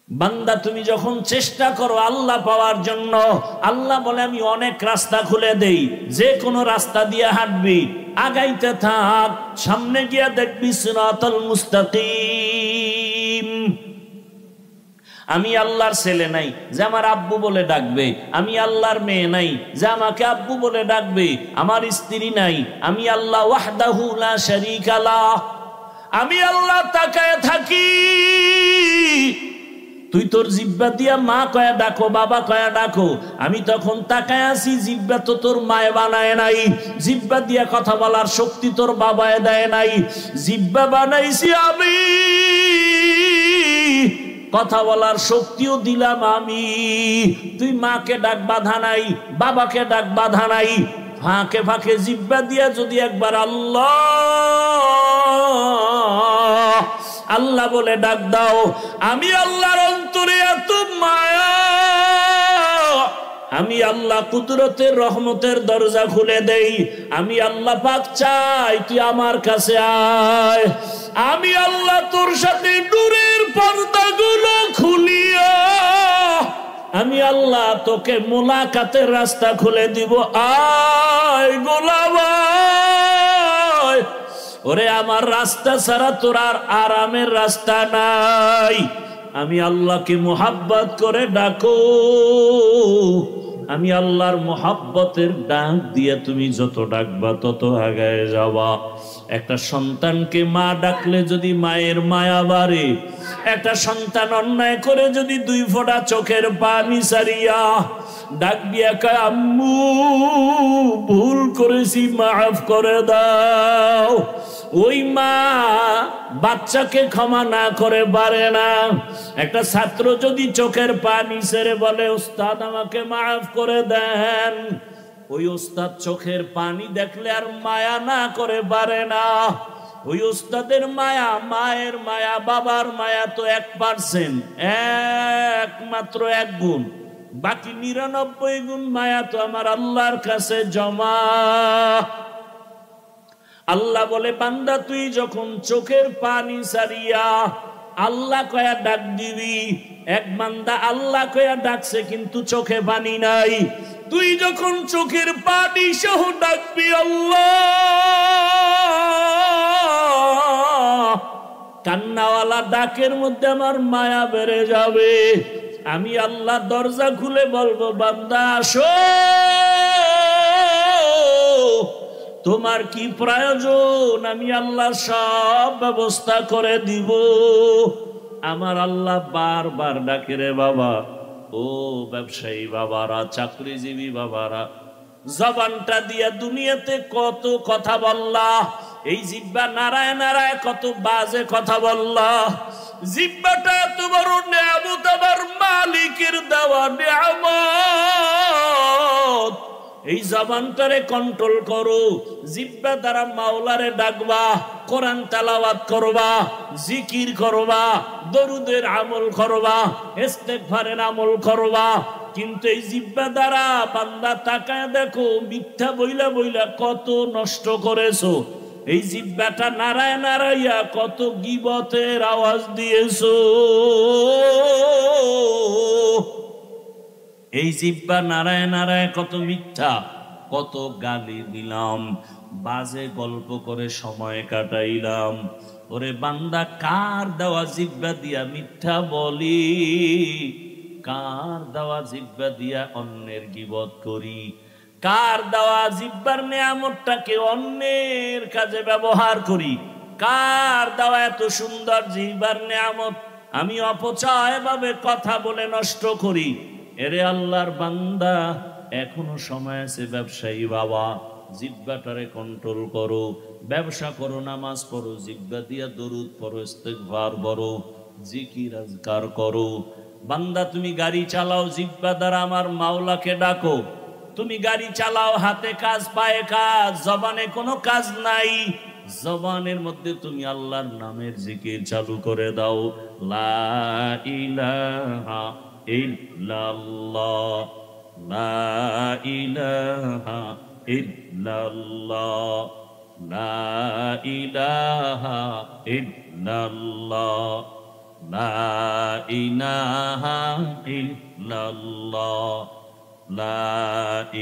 বান্দা তুমি যখন চেষ্টা করো আল্লাহ পাওয়ার জন্য, আল্লাহ বলে আমি অনেক রাস্তা খুলে দেই, যে কোনো রাস্তা দিয়ে হাঁটবি, আগাইতে থাক, সামনে গিয়ে দেখবি সিরাতাল মুস্তাকিম। আমি আল্লাহর ছেলে নাই যে আমার আব্বু বলে ডাকবে, আমি আল্লাহর মেয়ে নাই যে আমাকে আব্বু বলে ডাকবে, আমার স্ত্রী নাই, আমি আল্লাহ ওয়াহদাহু লা শারীকা লাহ। আমি আল্লাহ তাকায় থাকি, তুই তোর জিহ্বা দিয়া মা কয়া ডাকো, বাবা কয়া ডাকো, আমি তখন তাকায় আছি, জিহ্বা তো তোর মায় বানায় নাই, জিহ্বা দিয়া কথা বলার শক্তি তোর বাবায় দেয় নাই, জিহ্বা বানাইছি আমি, কথা বলার শক্তিও দিলাম আমি। তুই মাকে ডাক বাধা নাই, বাবাকে ডাক বাধা নাই, ফাঁকে ফাঁকে জিহ্বা দিয়া যদি একবার আল্লাহ আল্লাহ বলে ডাক দাও, আমি আল্লাহর অন্তরে এত মায়া, আমি আল্লাহ কুদরতের রহমতের দরজা খুলে দেই। আমি আল্লাহ পাক চাই তুই আমার কাছে আয়, আমি আল্লাহ তোর সাথে নূরের পর্দাগুলো খুলিয়া আমি আল্লাহ তোকে মোলাকাতের রাস্তা খুলে দিব। আয় গোলাম আয়, ওরে আমার রাস্তা ছাড়া তোর আর আরামের রাস্তা নাই। আমি আল্লাহকে মোহাব্বত করে ডাকো, আমি আল্লাহর মোহাব্বতের ডাক দিয়ে তুমি যত ডাকবা তত আগায় যাবা। একটা সন্তানকে মা ডাকলে যদি মায়ের মায়া বাড়ে, একটা সন্তান অন্যায় করে যদি 2 ফোঁটা চোখের পানি ছাড়িয়া ডাক দিয়া কয় আম্মু ভুল করেছি মাফ করে দাও, ওই মা বাচ্চাকে ক্ষমা না করে পারে না। একটা ছাত্র যদি চোখের পানি ছেড়ে বলে উস্তাদ আমাকে মাফ করে দেন, ওই উস্তাদ চোখের পানি দেখলে আর মায়া না করে পারে না। ওই উস্তাদের মায়া, মায়ের মায়া, বাবার মায়া তো 1%, একমাত্র 1 গুণ, বাকি 99 গুণ মায়া তো আমার আল্লাহর কাছে জমা। আল্লাহ বলে বান্দা তুই যখন চোখের পানি ছাড়িয়া আল্লাহ কয়া ডাক দিবি, এক বান্দা আল্লাহ কয়া ডাকছে কিন্তু চোখে পানি নাই, তুই যখন চোখের পানি সহ ডাকবি আল্লাহ, কান্নাওয়ালা ডাকের মধ্যে আমার মায়া বেড়ে যাবে। আমি আল্লাহ দরজা খুলে বলবো বান্দা আসো, তোমার কি প্রয়োজন, আমি আল্লাহ সব ব্যবস্থা করে দিব। আমার আল্লাহ বারবার ডাকে রে বাবা, ও ব্যবসায়ী বাবারা, চাকরিজীবী বাবারা, জবানটা দিয়া দুনিয়াতে কত কথা বললা, এই জিহ্বা নাড়ায় নাড়ায় কত বাজে কথা বললা। জিহ্বাটা এত বড় নিয়ামত, আমার মালিকের দেওয়া নিয়ামত। এই জবানটারে কন্ট্রোল করো, জিহ্বা দ্বারা মাওলারে ডাকবা, কোরআন তেলাওয়াত করবা, জিকির করবা, দরুদের আমল করবা, ইস্তেগফারের আমল করবা। কিন্তু এই জিহ্বা দ্বারা বান্দা তাকায় দেখো, মিথ্যা বইলা বইলা কত নষ্ট করেছো। এই জিহ্বাটা নাড়ায় নাড়াইয়া কত গীবতের আওয়াজ দিয়েছো। এই জিহ্বা নাড়ায় নাড়ায় কত মিথ্যা, কত গালি দিলাম, বাজে গল্প করে সময় কাটাইলাম। ওরে বান্দা, কার দেওয়া জিহ্বা দিয়া মিথ্যা বলি, কার দেওয়া জিহ্বা দিয়া অন্যের গীবত করি, কার দেওয়া জিহ্বার নিয়ামতটাকে অন্যের কাজে ব্যবহার করি, কার দেওয়া এত সুন্দর জিহ্বার নিয়ামত আমি অপচয় ভাবে কথা বলে নষ্ট করি। এরে আল্লাহর বান্দা, এখনো সময় আছে। ব্যবসায়ী বাবা, জিহ্বাটারে কন্ট্রোল করো, ব্যবসা করো, নামাজ পড়ো, জিহ্বা দিয়া দরুদ পড়ো, ইস্তেগফার পড়ো, জিকির আজকার করো। বান্দা তুমি গাড়ি চালাও, জিহ্বা দ্বারা আমার মাওলাকে ডাকো। তুমি গাড়ি চালাও, হাতে কাজ পায়ে কাজ, জবানে কোনো কাজ নাই, জবানের মধ্যে তুমি আল্লাহর নামের জিকির চালু করে দাও। লা ইলাহা ইল্লাল্লাহ, লা ইলাহা ইল্লাল্লাহ, লা ইলাহা ইল্লাল্লাহ, লা ইলাহা ইল্লাল্লাহ লা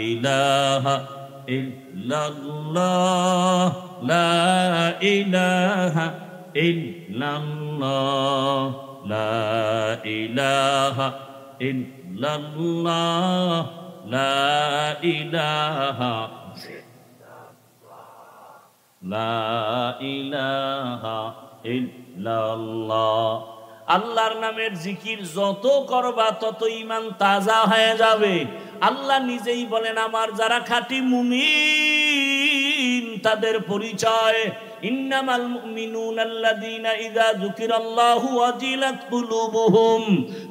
ইলাহা ইল্লাল্লাহ লা ইলাহা ইল্লাল্লাহ লা ইলাহা ইল্লাল্লাহ লা ইলাহা লা ইলাহা ইল্লাল্লাহ। আল্লাহর নামের জিকির যত করবা তত ঈমান তাজা হয়ে যাবে। আল্লাহ নিজেই বলেন আমার যারা খাঁটি মুমিন তাদের পরিচয় ইন্নামাল মুমিনুনা আল্লাযীনা ইযা যুকিরাল্লাহু ওয়াজিলাত কুলুবুহুম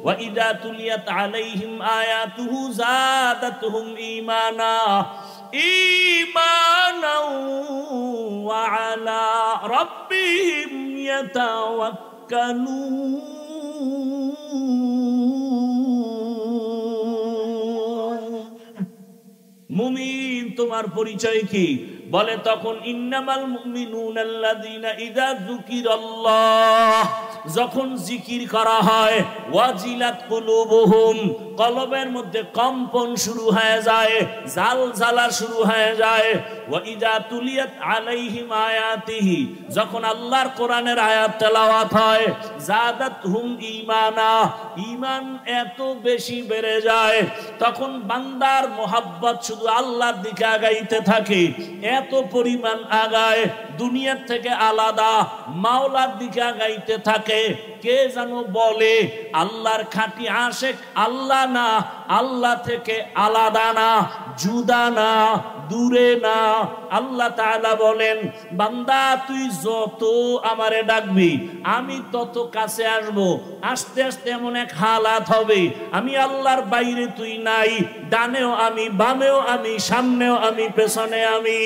ওয়া ইযা তুলিয়াত আলাইহিম আয়াতুহু যাদাতুহুম ঈমানা ঈমানাও ওয়া আলা রাব্বিহিম ইয়াতাওয়াক্কালুন। মুমিন তোমার পরিচয় কি? বলে তখন ইন্নামাল মুমিনুনা আল্লাযীনা ইযা যুকিরাল্লাহ, যখন জিকির করা হয়, ওয়াজিলাত কুলুবুহুম, কলবের মধ্যে কম্পন শুরু হয়ে যায়, জালজালা শুরু হয়ে যায়। ওয়া ইযা তুলিয়াত আলাইহিম আয়াতিহি, যখন আল্লাহর কোরআনের আয়াত তেলাওয়াত হয়, যাদাতহুম ঈমানা, ঈমান এত বেশি বেড়ে যায়। তখন বান্দার মোহাব্বত শুধু আল্লাহর দিকে আগাইতে থাকে, এত পরিমাণ আগায়, দুনিয়ার থেকে আলাদা মাওলার দিকে আগাইতে থাকে। কে যেন বলে আল্লাহর খাঁটি আশেক আল্লাহ না, আল্লাহ থেকে আলাদা না, জুদা না, দূরে না। আল্লাহ তাআলা বলেন বান্দা তুই যত আমারে ডাকবি আমি তত কাছে আসব। আস্তে আস্তে এমন এক হালাত হবে আমি আল্লাহর বাইরে তুই নাই, ডানেও আমি, বামেও আমি, সামনেও আমি, পেছনে আমি।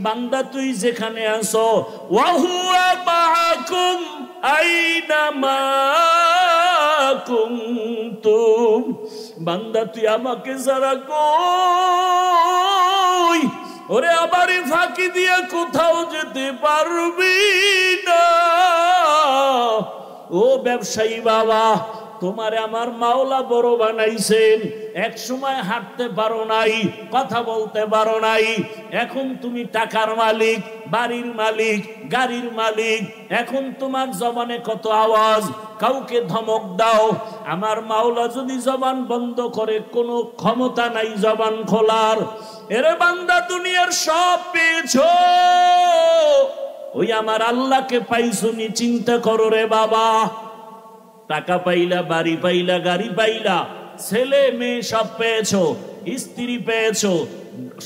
বান্দা তুই যেখানে আসো, ওয়া হুয়া মাআকুম আইনামা কুনতুম, বান্দা তুই আমাকে যারা কই ওরে আমারই ফাঁকি দিয়ে কোথাও যেতে পারবি না। ও ব্যবসায়ী বাবা, তোমারে আমার মাওলা বড় বানাইছেন। এক সময় হাঁটতে পারো নাই, কথা বলতে পারো নাই, এখন তুমি টাকার মালিক, বাড়ির মালিক, গাড়ির মালিক। এখন তোমার জবানে কত আওয়াজ, কাউকে ধমক দাও। আমার মাওলা যদি জবান বন্ধ করে, কোনো ক্ষমতা নাই জবান খোলার। এরে বান্দা দুনিয়ার সব পেয়েছো, ওই আমার আল্লাহকে পাইছো নি? চিন্তা করো রে বাবা। টাকা পাইলা, বাড়ি পাইলা, গাড়ি পাইলা, ছেলে মেয়ে সব পেয়েছো, স্ত্রী পেয়েছো,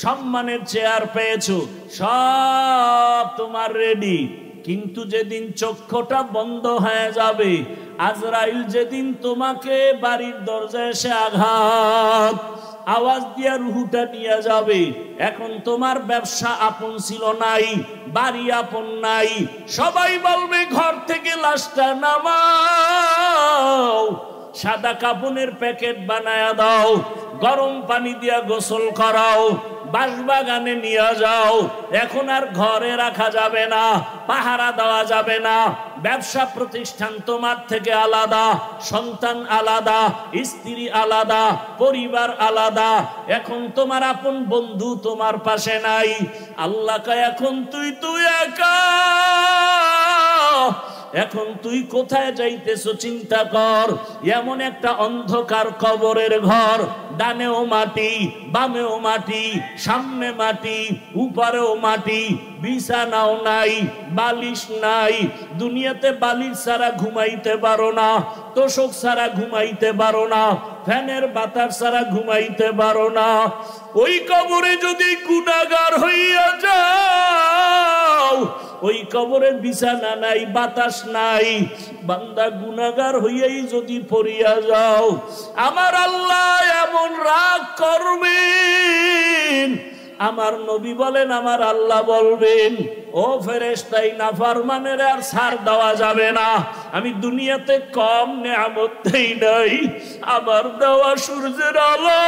সম্মানের চেয়ার পেয়েছো, সব তোমার রেডি। কিন্তু যেদিন চক্ষুটা বন্ধ হয়ে যাবে, আজরাইল যেদিন তোমাকে বাড়ির দরজায় এসে আঘাত আওয়াজ দিয়া রুহুটা নিয়ে যাবে, এখন তোমার ব্যবসা আপন ছিল নাই, বাড়ি আপন নাই, সবাই বলবে ঘর থেকে লাশটা নামাও, সাদা কাপনের প্যাকেট বানায়া দাও, গরম পানি দিয়া গোসল করাও, বাঁশবাগানে নিয়ে যাও। এখন আর ঘরে রাখা যাবে না, পাহারা দেওয়া যাবে না। ব্যবসা প্রতিষ্ঠান তোমার থেকে আলাদা, সন্তান আলাদা, স্ত্রী আলাদা, পরিবার আলাদা। এখন তোমার আপন বন্ধু তোমার পাশে নাই। আল্লাহ কয় এখন তুই একা। এখন তুই কোথায় যাইতেছো চিন্তা কর। এমন একটা অন্ধকার কবরের ঘর, ডানেও মাটি, বামেও মাটি, সামনে মাটি, উপরেও মাটি, বিছানাও নাই, বালিশ নাই। দুনিয়াতে বালিশ ছাড়া ঘুমাইতে পারো না, তোষক ছাড়া ঘুমাইতে পারো না, ফ্যানের বাতাস ছাড়া ঘুমাইতে পারো না। ওই কবরে যদি গুনাহগার হইয়া যাও, ওই কবরে বিছানা নাই, বাতাস নাই, বান্দা গুনাহগার হইয়াই যদি পড়িয়া যাও, আমার আল্লাহ এমন রাগ করবেন। আমার নবী বলেন, আমার আল্লাহ বলবেন, ও ফেরেশতাই নাফরমানের আর ছাড় দেওয়া যাবে না। আমি দুনিয়াতে কম নেয়ামত দেই নাই, আমার দেওয়া সূর্যের আলো,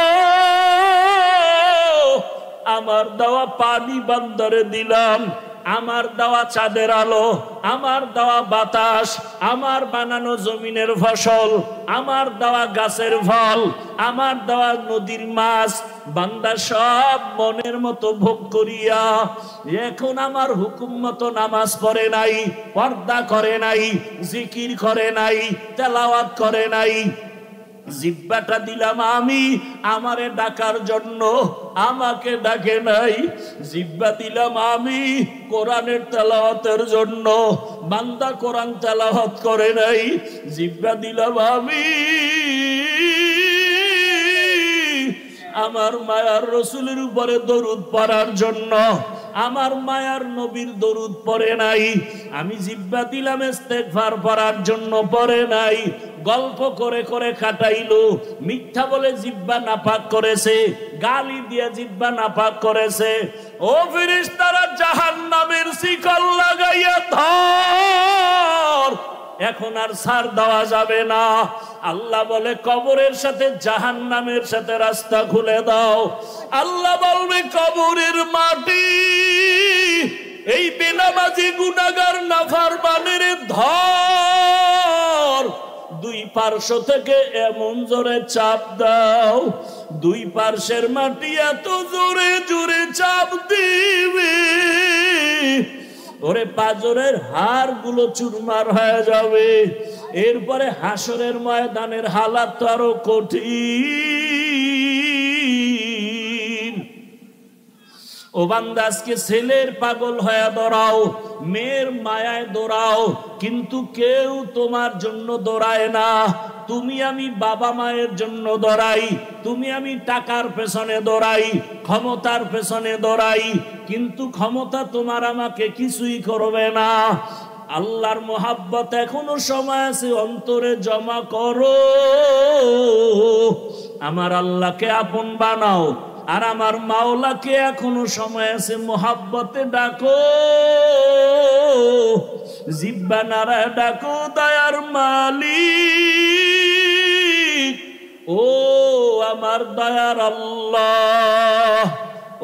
আমার দেওয়া পানি বান্দারে দিলাম, আমার দেওয়া চাঁদের আলো, আমার দেওয়া বাতাস, আমার বানানো জমিনের ফসল, আমার দেওয়া গাছের ফল, আমার দেওয়া নদীর মাছ, বান্দা সব মনের মতো ভোগ করিয়া এখন আমার হুকুম মতো নামাজ পড়ে নাই, পর্দা করে নাই, জিকির করে নাই, তেলাওয়াত করে নাই। জিহ্বাটা দিলাম আমি আমারে ডাকার জন্য, আমাকে ডাকে নাই। জিহ্বা দিলাম আমি কোরআনের তেলাওয়াতের জন্য, বান্দা কোরআন তেলাওয়াত করে নাই। জিহ্বা দিলাম আমি আমার মায়ার রসুলের উপরে দরুদ পড়ার জন্য, আমার মায়ার নবীর দরুদ পড়ে নাই। আমি জিহ্বা দিলাম ইস্তেগফার পড়ার জন্য, পড়ে নাই। গল্প করে করে কাটাইলো, মিথ্যা বলে জিহ্বা নাপাক করেছে, গালি দিয়ে জিহ্বা নাপাক করেছে। ও ফেরেশতারা, জাহান্নামের শিকল লাগাইয়া ধর, এখন আর ছাড় দেওয়া যাবে না। আল্লাহ বলে কবরের সাথে জাহান্নামের সাথে রাস্তা খুলে দাও। আল্লাহ বলবে কবরের মাটি এই বেনামাজি গুনাহগার নাফরমানের ধর, দুই পার্শ্ব থেকে এমন জোরে চাপ দাও, দুই পার্শ্বের মাটি এত জোরে জোরে চাপ দিবে ওরে পাজরের হাড় গুলো চুরমার হয়ে যাবে। এরপরে হাসরের ময়দানের হালাত তো আরো কঠিন। ও বান্দা, আজকে ছেলের পাগল হয়ে দৌড়াও, মেয়ের মায়ায় দৌড়াও, কিন্তু কেউ তোমার জন্য দৌড়ায় না। তুমি আমি বাবা মায়ের জন্য দৌড়াই, তুমি আমি টাকার পেছনে দৌড়াই, ক্ষমতার পেছনে দৌড়াই, কিন্তু ক্ষমতা তোমার আমাকে কিছুই করবে না। আল্লাহর মোহাব্বত এখনো সময় আছে, অন্তরে জমা করো, আমার আল্লাহকে আপন বানাও, আর আমার মাওলাকে এখনো সময় আছে, মোহাব্বতে ডাকো, জিহ্বা নাড়ায় ডাকো, দয়ার মালিক, ও আমার দয়ার আল্লাহ।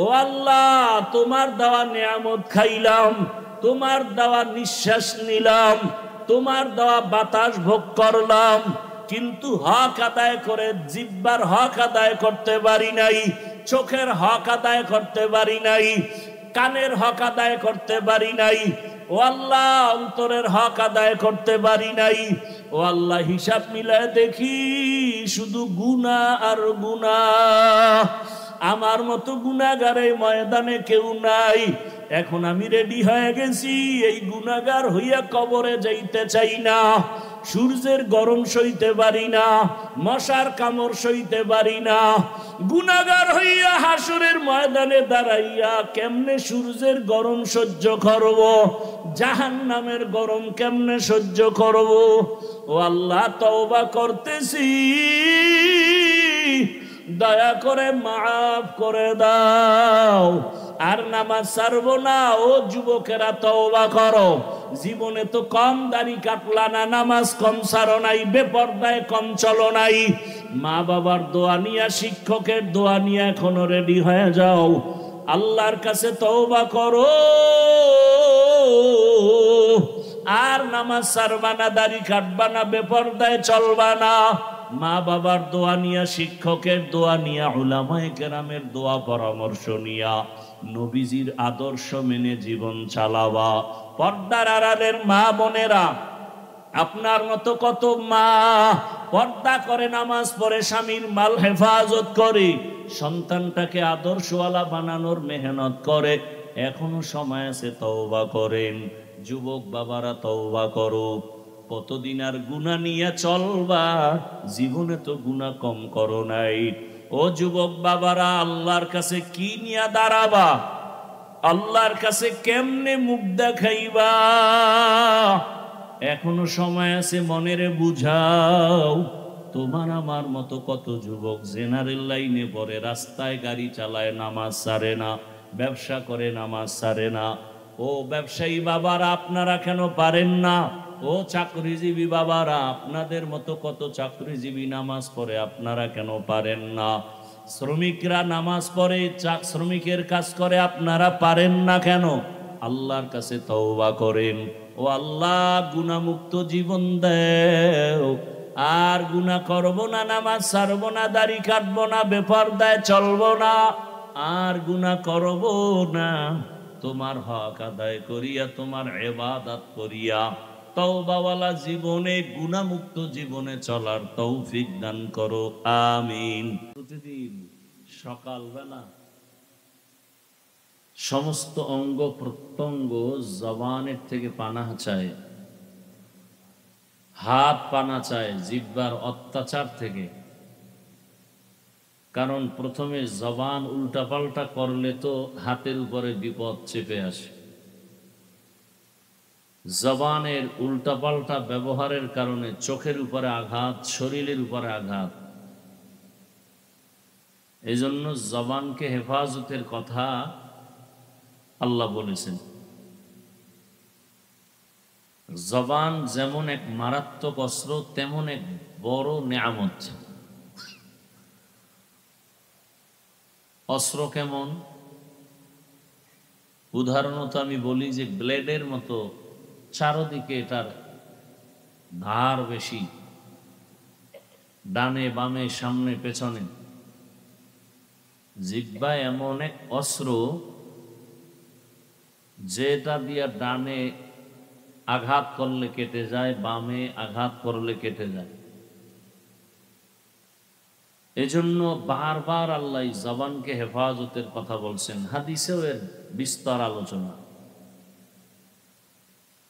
ও আল্লাহ, তোমার দেওয়া নিয়ামত খাইলাম, তোমার দেওয়া নিঃশ্বাস নিলাম, তোমার দেওয়া বাতাস ভোগ করলাম, কিন্তু হক আদায় করে জিহ্বার হক আদায় করতে পারি নাই, চোখের হক আদায় করতে পারি নাই, কানের হক আদায় করতে পারি নাই। ও আল্লাহ, অন্তরের হক আদায় করতে পারি নাই। ও আল্লাহ, হিসাব মিলায় দেখি শুধু গুনাহ আর গুনাহ। আমার মতো গুনাহগার এই ময়দানে কেউ নাই। এখন আমি রেডি হয়ে গেছি, এই গুনাহগার হইয়া কবরে যাইতে চাই না। সূর্যের গরম সইতে পারি না, মশার কামড় সইতে পারি না। গুনাহগার হইয়া হাসরের ময়দানে দাঁড়াইয়া কেমনে সূর্যের গরম সহ্য করব, জাহান্নামের গরম কেমনে সহ্য করব। ও আল্লাহ, তওবা করতেছি, দয়া করে মাফ করে দাও, আর নামাজ ছাড়বো না। ও যুবকেরা, তওবা করো। জীবনে তো কম দাড়ি কাটলা না, নামাজ কম ছাড়ো নাই, বেপরদায় কম চলো নাই। মা বাবার দোয়া নিয়া, শিক্ষকের দোয়া নিয়ে এখনো রেডি হয়ে যাও। আল্লাহর কাছে তওবা করো, আর নামাজ ছাড়বা না, দাড়ি কাটবা না, বেপরদায় চলবা না। মা বাবার দোয়া নিয়া, শিক্ষকের দোয়া নিয়া, উলামায়ে কেরামের দোয়া পরামর্শ নিয়া, নবীজির আদর্শ মেনে জীবন চালাবা। পর্দার আড়ালের মা বোনেরা, আপনার মতো কত মা পর্দা করে, নামাজ পড়ে, স্বামীর মাল হেফাজত করে, সন্তানটাকে আদর্শওয়ালা বানানোর মেহনত করে। এখনো সময় আছে, তওবা করেন। যুবক বাবারা, তওবা করো। কতদিন আর গুনাহ নিয়ে চলবা? জীবনে তো গুনাহ কম করো নাই। ও যুবক বাবারা, আল্লাহর কাছে কি নিয়ে দাঁড়াবা? আল্লাহর কাছে কেমনে মুখ দেখাইবা? এখনো সময় আছে, মনেরে বুঝাও। তোমার আমার মতো কত যুবক জেনারেল লাইনে পড়ে, রাস্তায় গাড়ি চালায়, নামাজ ছাড়ে না, ব্যবসা করে, নামাজ ছাড়ে না। ও ব্যবসায়ী বাবারা, আপনারা কেন পারেন না? ও চাকরিজীবী বাবারা, আপনাদের মতো কত চাকরিজীবী নামাজ পড়ে, আপনারা কেন পারেন না? শ্রমিকরা নামাজ পড়ে, শ্রমিকের কাজ করে, আপনারা পারেন না কেন? আল্লাহর কাছে তওবা করেন, ও আল্লাহ গুনাহমুক্ত জীবন দাও, আর গুনাহ করব না, নামাজ ছাড়ব না, দাড়ি কাটবো না, বেপরদায় চলবো না, আর গুনাহ করব না, তোমার হক আদায় করিয়া তোমার ইবাদত করিয়া তওবাওয়ালা জীবনে, গুনাহমুক্ত জীবনে চলার তৌফিক দান করো, আমিন। প্রতিদিন সকালবেলা সমস্ত অঙ্গ প্রত্যঙ্গ জবানের থেকে পানাহ চায়, হাত পানা চায় জিহ্বার অত্যাচার থেকে। কারণ প্রথমে জবান উল্টাপাল্টা করলে তো হাতের উপরে বিপদ চেপে আসে। জবানের উল্টাপাল্টা ব্যবহারের কারণে চোখের উপরে আঘাত, শরীরের উপরে আঘাত। এই জন্য জবানকে হেফাজতের কথা আল্লাহ বলেছেন। জবান যেমন এক মারাত্মক অস্ত্র, তেমন এক বড় নেয়ামত। অস্ত্র কেমন? উদাহরণত আমি বলি যে ব্লেডের মতো, চারদিকে এটার ধার বেশি, ডানে বামে সামনে পেছনে। জিহ্বা এমন এক অস্ত্র যেটা দিয়া ডানে আঘাত করলে কেটে যায়, বামে আঘাত করলে কেটে যায়। এজন্য বারবার আল্লাহ জবানকে হেফাজতের কথা বলছেন। হাদিসেও এর বিস্তর আলোচনা।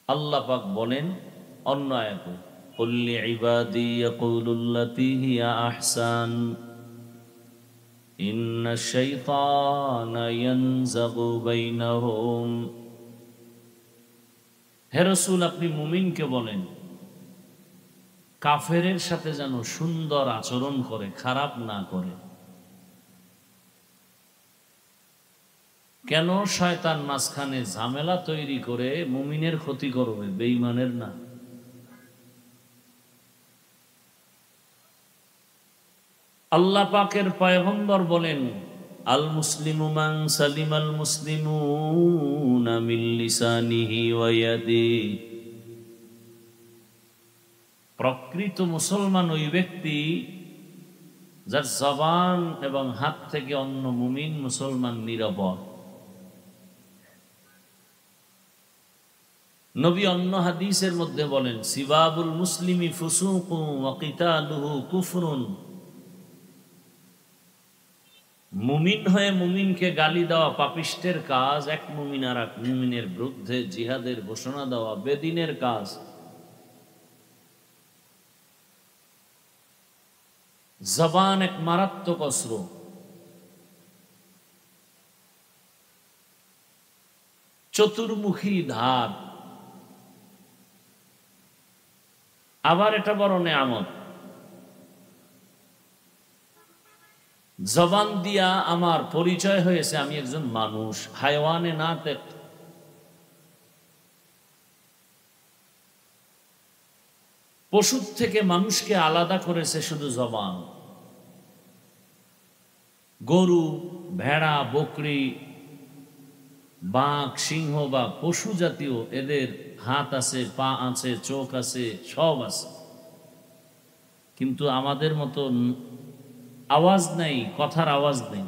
আল্লাহ পাক বলেন অন্য আয়াতে, কুল লিইবাদি ইয়াকুলুল্লাতী হিয়া আহসান ইন্নাশ শাইতানা ইয়ানযাগু বাইনাহুম। হে রাসূল, আপনি মুমিনকে বলেন কাফেরের সাথে যেন সুন্দর আচরণ করে, খারাপ না করে। কেন? শয়তান মাঝখানে ঝামেলা তৈরি করে মুমিনের ক্ষতি করবে, বেঈমানের না। আল্লাহ পাকের পয়গম্বর বলেন, আল মুসলিমু মান সালিমাল মুসলিমুনা মিন লিসানিহি ওয়া ইয়াদিহি। প্রকৃত মুসলমান ওই ব্যক্তি যার জবান এবং হাত থেকে অন্য মুমিন মুসলমান নিরাপদ। নবী অন্য হাদিসের মধ্যে বলেন, সিবাবুল মুসলিমি ফুসুকুন ওয়া কিতালুহু কুফরুন। মুমিন হয়ে মুমিনকে গালি দেওয়া পাপিষ্টের কাজ, এক মুমিন আর এক মুমিনের বিরুদ্ধে জিহাদের ঘোষণা দেওয়া বেদিনের কাজ। জবান এক মারাত্মক অস্ত্র। চতুর্মুখী ধার। আবার এটা বড় নেয়ামত। জবান দিয়া আমার পরিচয় হয়েছে আমি একজন মানুষ, হায়ওয়ানে না। পশুর থেকে মানুষকে আলাদা করেছে শুধু জবান। গরু, ভেড়া, বকরি, বাঘ, সিংহ বা পশু জাতীয় এদের হাত আছে, পা আছে, চোখ আছে, সব আছে, কিন্তু আমাদের মতো আওয়াজ নেই, কথার আওয়াজ নেই।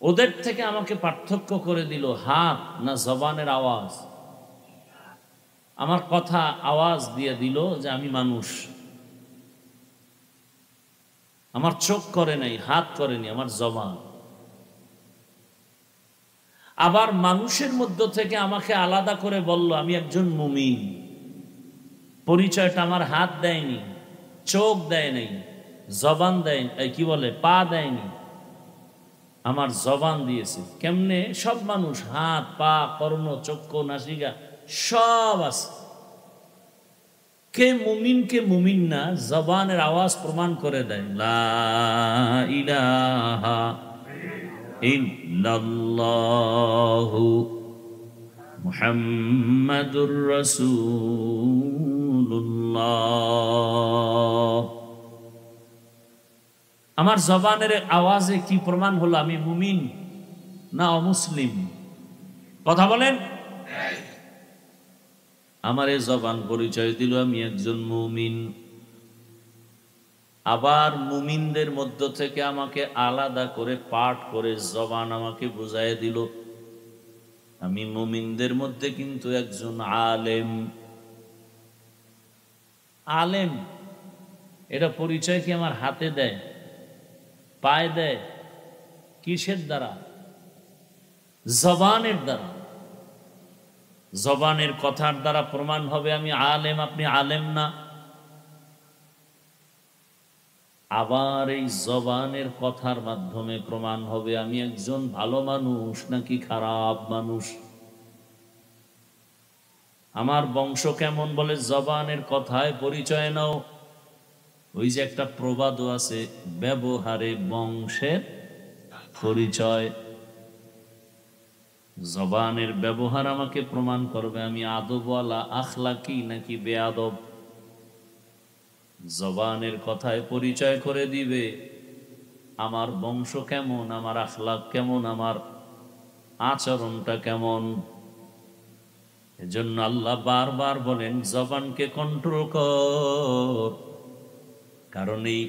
ওদের থেকে আমাকে পার্থক্য করে দিল হাত না জবানের আওয়াজ। আমার কথা আওয়াজ দিয়ে দিল যে আমি মানুষ। আমার চোখ করে নাই, হাত করেনি, আমার জবান। আবার মানুষের মধ্য থেকে আমাকে আলাদা করে বলল আমি একজন মুমিন। পরিচয়টা আমার হাত দেয়নি, চোখ দেয় নাই, জবান দেয়, কি বলে, পা দেয়নি, আমার জবান দিয়েছে। কেমনে? সব মানুষ হাত, পা, কর্ণ, চক্ষু, নাসিকা সব আছে। কে মুমিন কে মুমিন না, জবানের আওয়াজ প্রমাণ করে দেয়। লা ইলাহা ইল্লাল্লাহু মুহাম্মাদুর রাসূলুল্লাহ। আমার জবানের আওয়াজে কি প্রমাণ হলো আমি মুমিন না অমুসলিম? কথা বলেন। আমার এই জবান পরিচয় দিল আমি একজন মুমিন। আবার মুমিনদের মধ্য থেকে আমাকে আলাদা করে পাঠ করে জবান আমাকে বুঝাই দিল আমি মুমিনদের মধ্যে কিন্তু একজন আলেম। আলেম এটা পরিচয় কি আমার হাতে দেয়, পায়ে দেয়? কিসের দ্বারা? জবানের দ্বারা। জবানের কথার দ্বারা প্রমাণ হবে আমি আলেম, আপনি আলেম না। আবার এই জবানের কথার মাধ্যমে প্রমাণ হবে আমি একজন ভালো মানুষ নাকি খারাপ মানুষ। আমার বংশ কেমন বলে জবানের কথায় পরিচয় নাও। ওই যে একটা প্রবাদও আছে, ব্যবহারে বংশের পরিচয়। জবানের ব্যবহার আমাকে প্রমাণ করবে আমি আদবওয়ালা, আখলাকি নাকি বেয়াদব। জবানের কথায় পরিচয় করে দিবে আমার বংশ কেমন, আমার আখলাক কেমন, আমার আচরণটা কেমন। এজন্য আল্লাহ বারবার বলেন জবানকে কন্ট্রোল কর। কারণ এই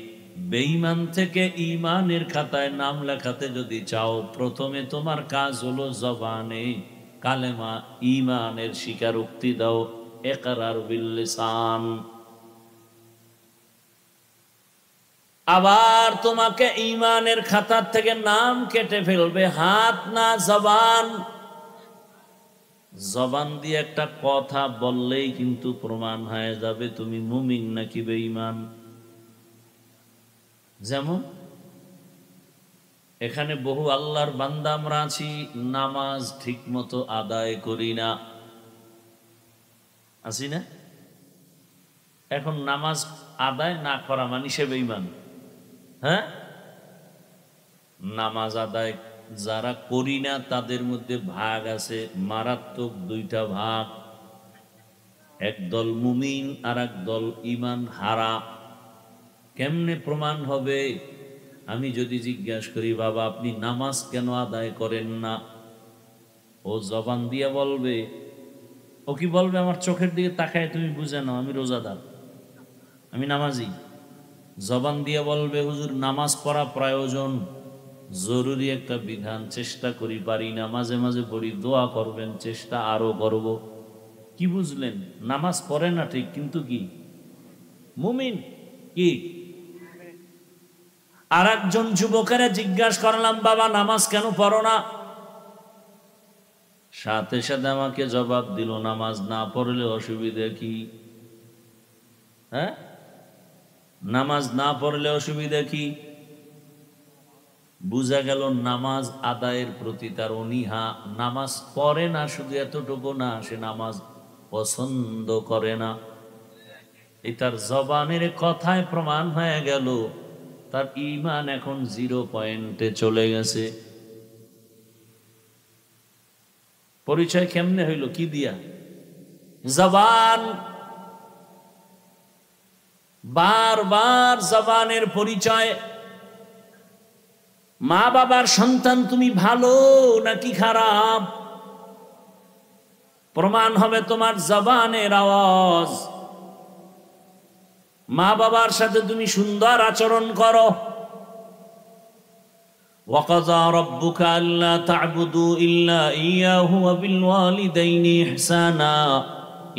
বেঈমান থেকে ঈমানের খাতায় নাম লেখাতে যদি চাও, প্রথমে তোমার কাজ হলো জবানে কালেমা ঈমানের স্বীকারোক্তি দাও, ইকরার বিল লিসান। আবার তোমাকে ঈমানের খাতার থেকে নাম কেটে ফেলবে হাত না জবান। জবান দিয়ে একটা কথা বললেই কিন্তু প্রমাণ হয়ে যাবে তুমি মুমিন নাকি বেঈমান। যেমন এখানে বহু আল্লাহর বান্দা আমরা আছি, নামাজ ঠিক মতো আদায় করি না, আছি না? এখন নামাজ আদায় না করা মানে সে বেঈমান। হ্যাঁ, নামাজ আদায় যারা করি না তাদের মধ্যে ভাগ আছে, মারাত্মক দুইটা ভাগ। একদল মুমিন আর একদল ঈমান হারা। কেমনে প্রমাণ হবে? আমি যদি জিজ্ঞাসা করি বাবা আপনি নামাজ কেন আদায় করেন না, ও জবান দিয়া বলবে, ও কি বলবে? আমার চোখের দিকে তাকায় তুমি বুঝে নাও আমি রোজাদার, আমি নামাজি। জবান দিয়ে বলবে হুজুর নামাজ পড়া প্রয়োজন, জরুরি একটা বিধান, চেষ্টা করি পারি না, মাঝে মাঝে পড়ি, দোয়া করবেন, চেষ্টা আরো করব। কি বুঝলেন? নামাজ পড়ে না ঠিক, কিন্তু কি মুমিন। কি? আর একজন যুবকেরা জিজ্ঞাসা করলাম বাবা নামাজ কেন পড়ো না? সাথে সাথে আমাকে জবাব দিল নামাজ না পড়লে অসুবিধা কি? হ্যাঁ, নামাজ না পড়লে অসুবিধা কি? বুঝা গেল নামাজ আদায়ের প্রতি তার অনীহা। নামাজ পড়ে না শুধু এতটুকু না, সে নামাজ পছন্দ করে না। এই তার জবানের কথায় প্রমাণ হয়ে গেল তার ঈমান এখন 0 পয়েন্টে চলে গেছে। পরিচয় কেমনে হইল? কি দিয়া? জবান। বারবার জবানের পরিচয়। মা বাবার সন্তান তুমি ভালো নাকি খারাপ, প্রমাণ হবে তোমার জবানের আওয়াজ। মা বাবার সাথে তুমি সুন্দর আচরণ করো। ওয়াকাযা রাব্বুকা আল্লা তা'বুদু ইল্লা ইয়্যাহু ওয়া বিল ওয়ালিদাইনি ইহসানা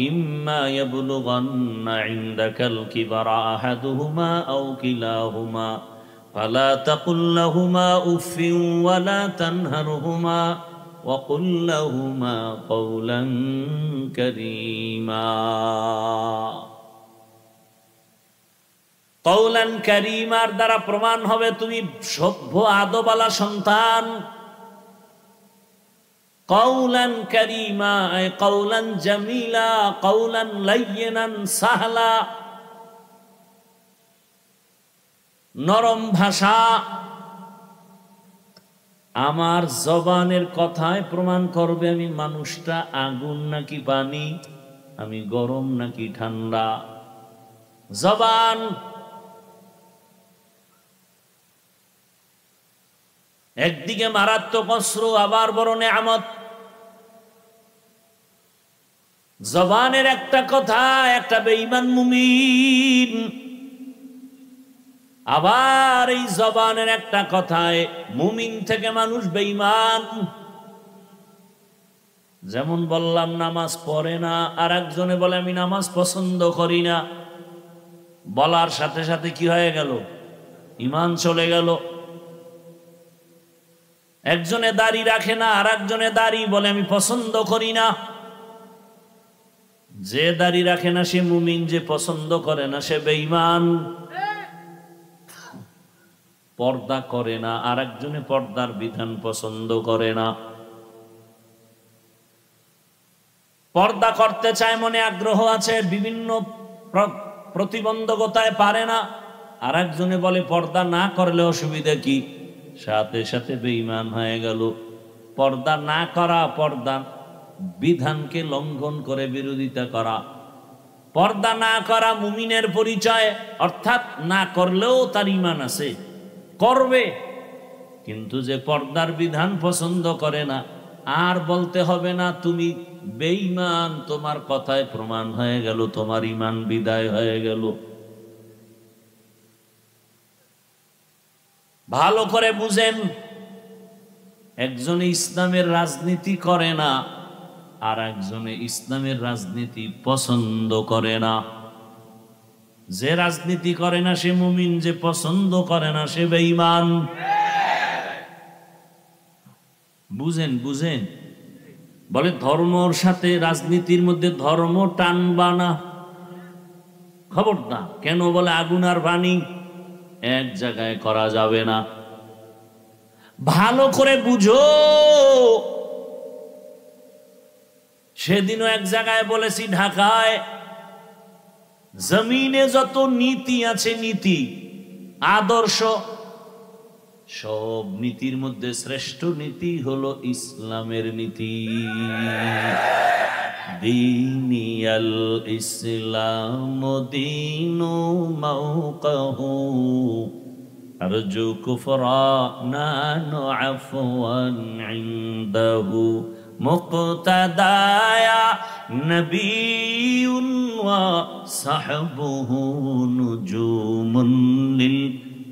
ইম্মা ইয়াবলুগান্না ইনদাকাল কিবারা আহাদুহুমা আও কিলাহুমা ফালা তাকুল লাহুমা উফফিন ওয়া লা তানহারহুমা ওয়া কুল লাহুমা কাওলান কারীমা। কওলান কারীমার দ্বারা প্রমাণ হবে তুমি সভ্য আদবওয়ালা সন্তান। কওলান কারীমা আই কওলান জামিলা, কওলান লায়্যিনান সাহলা, নরম ভাষা। আমার জবানের কথায় প্রমাণ করবে আমি মানুষটা আগুন নাকি পানি, আমি গরম নাকি ঠান্ডা। জবান। একদিকে মারাত্মক অস্ত্র, আবার বড় নেয়ামত। জবানের একটা কথা একটা বেঈমান মুমিন, আবার এই জবানের একটা কথায় মুমিন থেকে মানুষ বেঈমান। যেমন বললাম নামাজ পড়ে না, আর একজনে বলে আমি নামাজ পছন্দ করি না, বলার সাথে সাথে কি হয়ে গেল? ঈমান চলে গেল। একজনে দাড়ি রাখে না, আর একজনে দাড়ি বলে আমি পছন্দ করি না। যে দাড়ি রাখে না সে মুমিন, যে পছন্দ করে না সে বেঈমান। পর্দা করে না, আর একজনে পর্দার বিধান পছন্দ করে না। পর্দা করতে চায়, মনে আগ্রহ আছে, বিভিন্ন প্রতিবন্ধকতায় পারে না, আর একজনে বলে পর্দা না করলে অসুবিধা কি, সাথে সাথে বেঈমান হয়ে গেল। পর্দা না করা, পর্দা বিধানকে লঙ্ঘন করে বিরোধিতা করা। পর্দা না করা মুমিনের পরিচয়, অর্থাৎ না করলেও তার ঈমান আছে, করবে। কিন্তু যে পর্দার বিধান পছন্দ করে না, আর বলতে হবে না তুমি বেঈমান, তোমার কথায় প্রমাণ হয়ে গেল তোমার ঈমান বিদায় হয়ে গেল। ভালো করে বুঝেন, একজনে ইসলামের রাজনীতি করে না, আর একজনে ইসলামের রাজনীতি পছন্দ করে না। যে রাজনীতি করে না সে মুমিন, যে পছন্দ করে না সে বেঈমান। বুঝেন বুঝেন। বলে ধর্মর সাথে রাজনীতির মধ্যে ধর্ম টানবা না, খবরদার। কেন? বলে আগুন আর পানি এক জায়গায় করা যাবে না। ভালো করে বুঝো। সেদিনও এক জায়গায় বলেছি, ঢাকায় জমিনে যত নীতি আছে, নীতি আদর্শ, সব নীতির মধ্যে শ্রেষ্ঠ নীতি হলো ইসলামের নীতি। দীনিয়াল ইসলাম দীনু মাওকাহু আরজু কুফরানান আফওয়ান ইনদাহু মুক্তাদায়া নবিয়ুন ওয়া সাহবুহু নুজুমুন লিল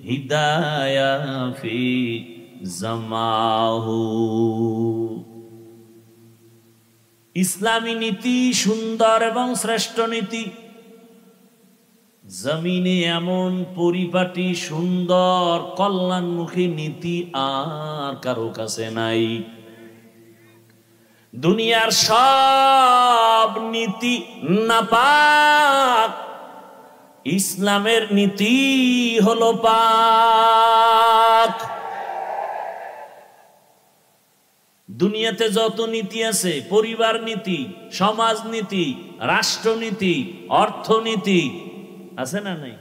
হিদায়া ফি জামাহু। ইসলামী নীতি সুন্দর এবং শ্রেষ্ঠ নীতি। জমিনে এমন পরিপাটি সুন্দর কল্যাণমুখী নীতি আর কারো কাছে নাই। দুনিয়ার সব নীতি নাপাক, ইসলামের নীতি হলো পাক। দুনিয়াতে যত নীতি আছে, পরিবার নীতি, সমাজ নীতি, রাষ্ট্রনীতি, অর্থনীতি, আছে না নাই?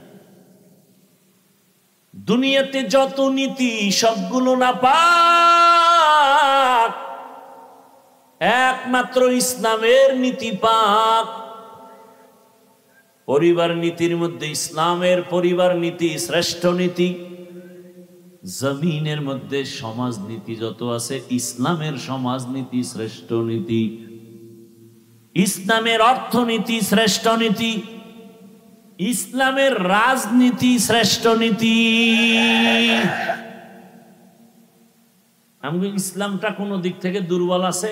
দুনিয়াতে যত নীতি সবগুলো নাপাক, একমাত্র ইসলামের নীতি পাক। পরিবার নীতির মধ্যে ইসলামের পরিবার নীতি শ্রেষ্ঠ নীতি। জমিনের মধ্যে সমাজ নীতি যত আছে, ইসলামের সমাজ নীতি শ্রেষ্ঠ নীতি। ইসলামের অর্থনীতি শ্রেষ্ঠ নীতি, ইসলামের রাজনীতি শ্রেষ্ঠ নীতি। আমি ইসলামটা কোন দিক থেকে দুর্বল আছে?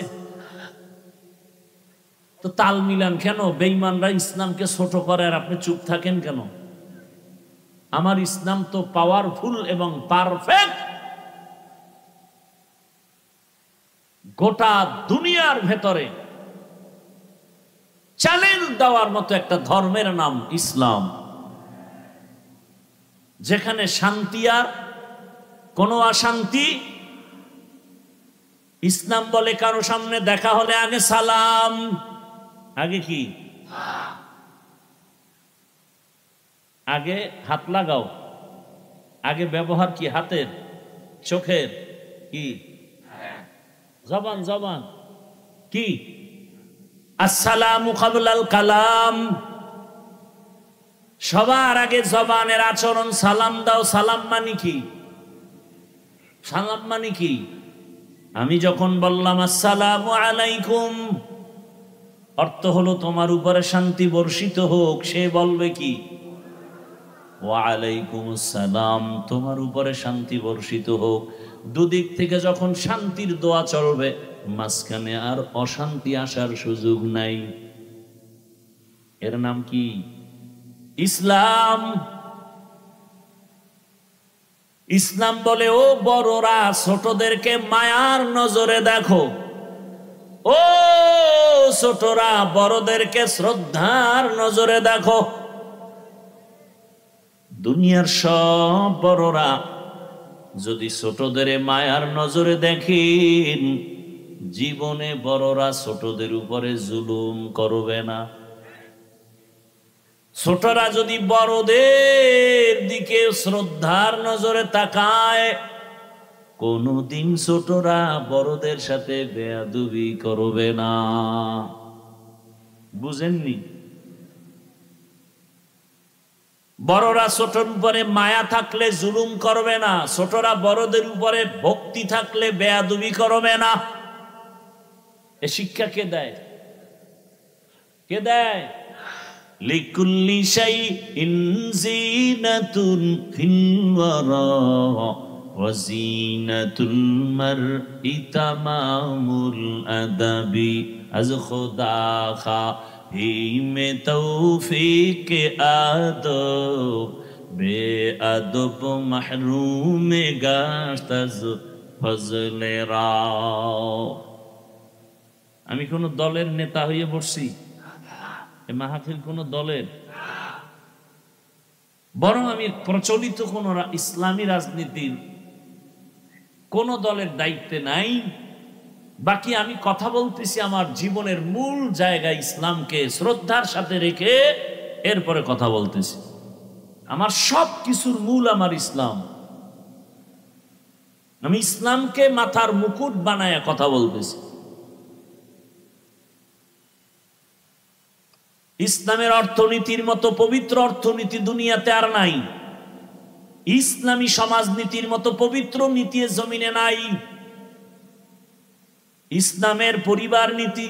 তো তাল মিলান কেন? বেঈমানরা ইসলামকে ছোট করে, আর আপনি চুপ থাকেন কেন? আমার ইসলাম তো পাওয়ারফুল এবং পারফেক্ট। গোটা দুনিয়ার ভেতরে চ্যালেঞ্জ দেওয়ার মতো একটা ধর্মের নাম ইসলাম, যেখানে শান্তি আর কোনো অশান্তি। ইসলাম বলে কারো সামনে দেখা হলে আগে সালাম, আগে কি? আগে হাত লাগাও, আগে ব্যবহার কি? হাতের, চোখের, কি জবান, জবান কি? আসসালামু কাবলাল কালাম। সবার আগে জবানের আচরণ, সালাম দাও। সালাম মানে কি? সালাম মানে কি? আমি যখন বললাম আসসালামু আলাইকুম, অর্থ হলো তোমার উপরে শান্তি বর্ষিত হোক। সে বলবে কি? ওয়ালাইকুমুস সালাম, তোমার উপরে শান্তি বর্ষিত হোক। দুদিক থেকে যখন শান্তির দোয়া চলবে, মাঝখানে আর অশান্তি আসার সুযোগ নাই। এর নাম কি? ইসলাম। ইসলাম বলে, ও বড়রা ছোটদেরকে মায়ার নজরে দেখো, ও ছোটরা বড়দেরকে শ্রদ্ধার নজরে দেখো। দুনিয়ার সব বড়রা যদি ছোটদের মায়ার নজরে দেখেন, জীবনে বড়রা ছোটদের উপরে জুলুম করবে না। ছোটরা যদি বড়দের দিকে শ্রদ্ধার নজরে তাকায়, কোনদিন ছোটরা বড়দের সাথে বেয়াদবি করবে না। বুঝেননি? বড়রা ছোটর উপরে মায়া থাকলে জুলুম করবে না, ছোটরা বড়দের উপরে ভক্তি থাকলে বেয়াদবি করবে না। এ শিক্ষা কে দেয়? কে দেয়? লিকুল্লি শাইইন যিনাতুন ফিল ওয়ারা ওয়া যিনাতুল মারই তামামুল আদাবি আজ খোদা খা হি মে তৌফিক আদব বে আদব মাহরুম গাশত আজ ফজলে রা। আমি কোন দলের নেতা হয়ে বসছি? এ মাহফিল কোন দলের? বরং আমি প্রচলিত কোন ইসলামী রাজনীতির কোন দলের দায়িত্বে নাই। বাকি আমি কথা বলতেছি আমার জীবনের মূল জায়গা ইসলামকে শ্রদ্ধার সাথে রেখে এরপরে কথা বলতেছি। আমার সব কিছুর মূল আমার ইসলাম। আমি ইসলামকে মাথার মুকুট বানায়া কথা বলতেছি। ইসলামের অর্থনীতির মতো পবিত্র অর্থনীতি দুনিয়াতে আর নাই। ইসলামী সমাজনীতির মতো পবিত্র নীতি জমিনে নাই। ইসলামের পরিবার নীতি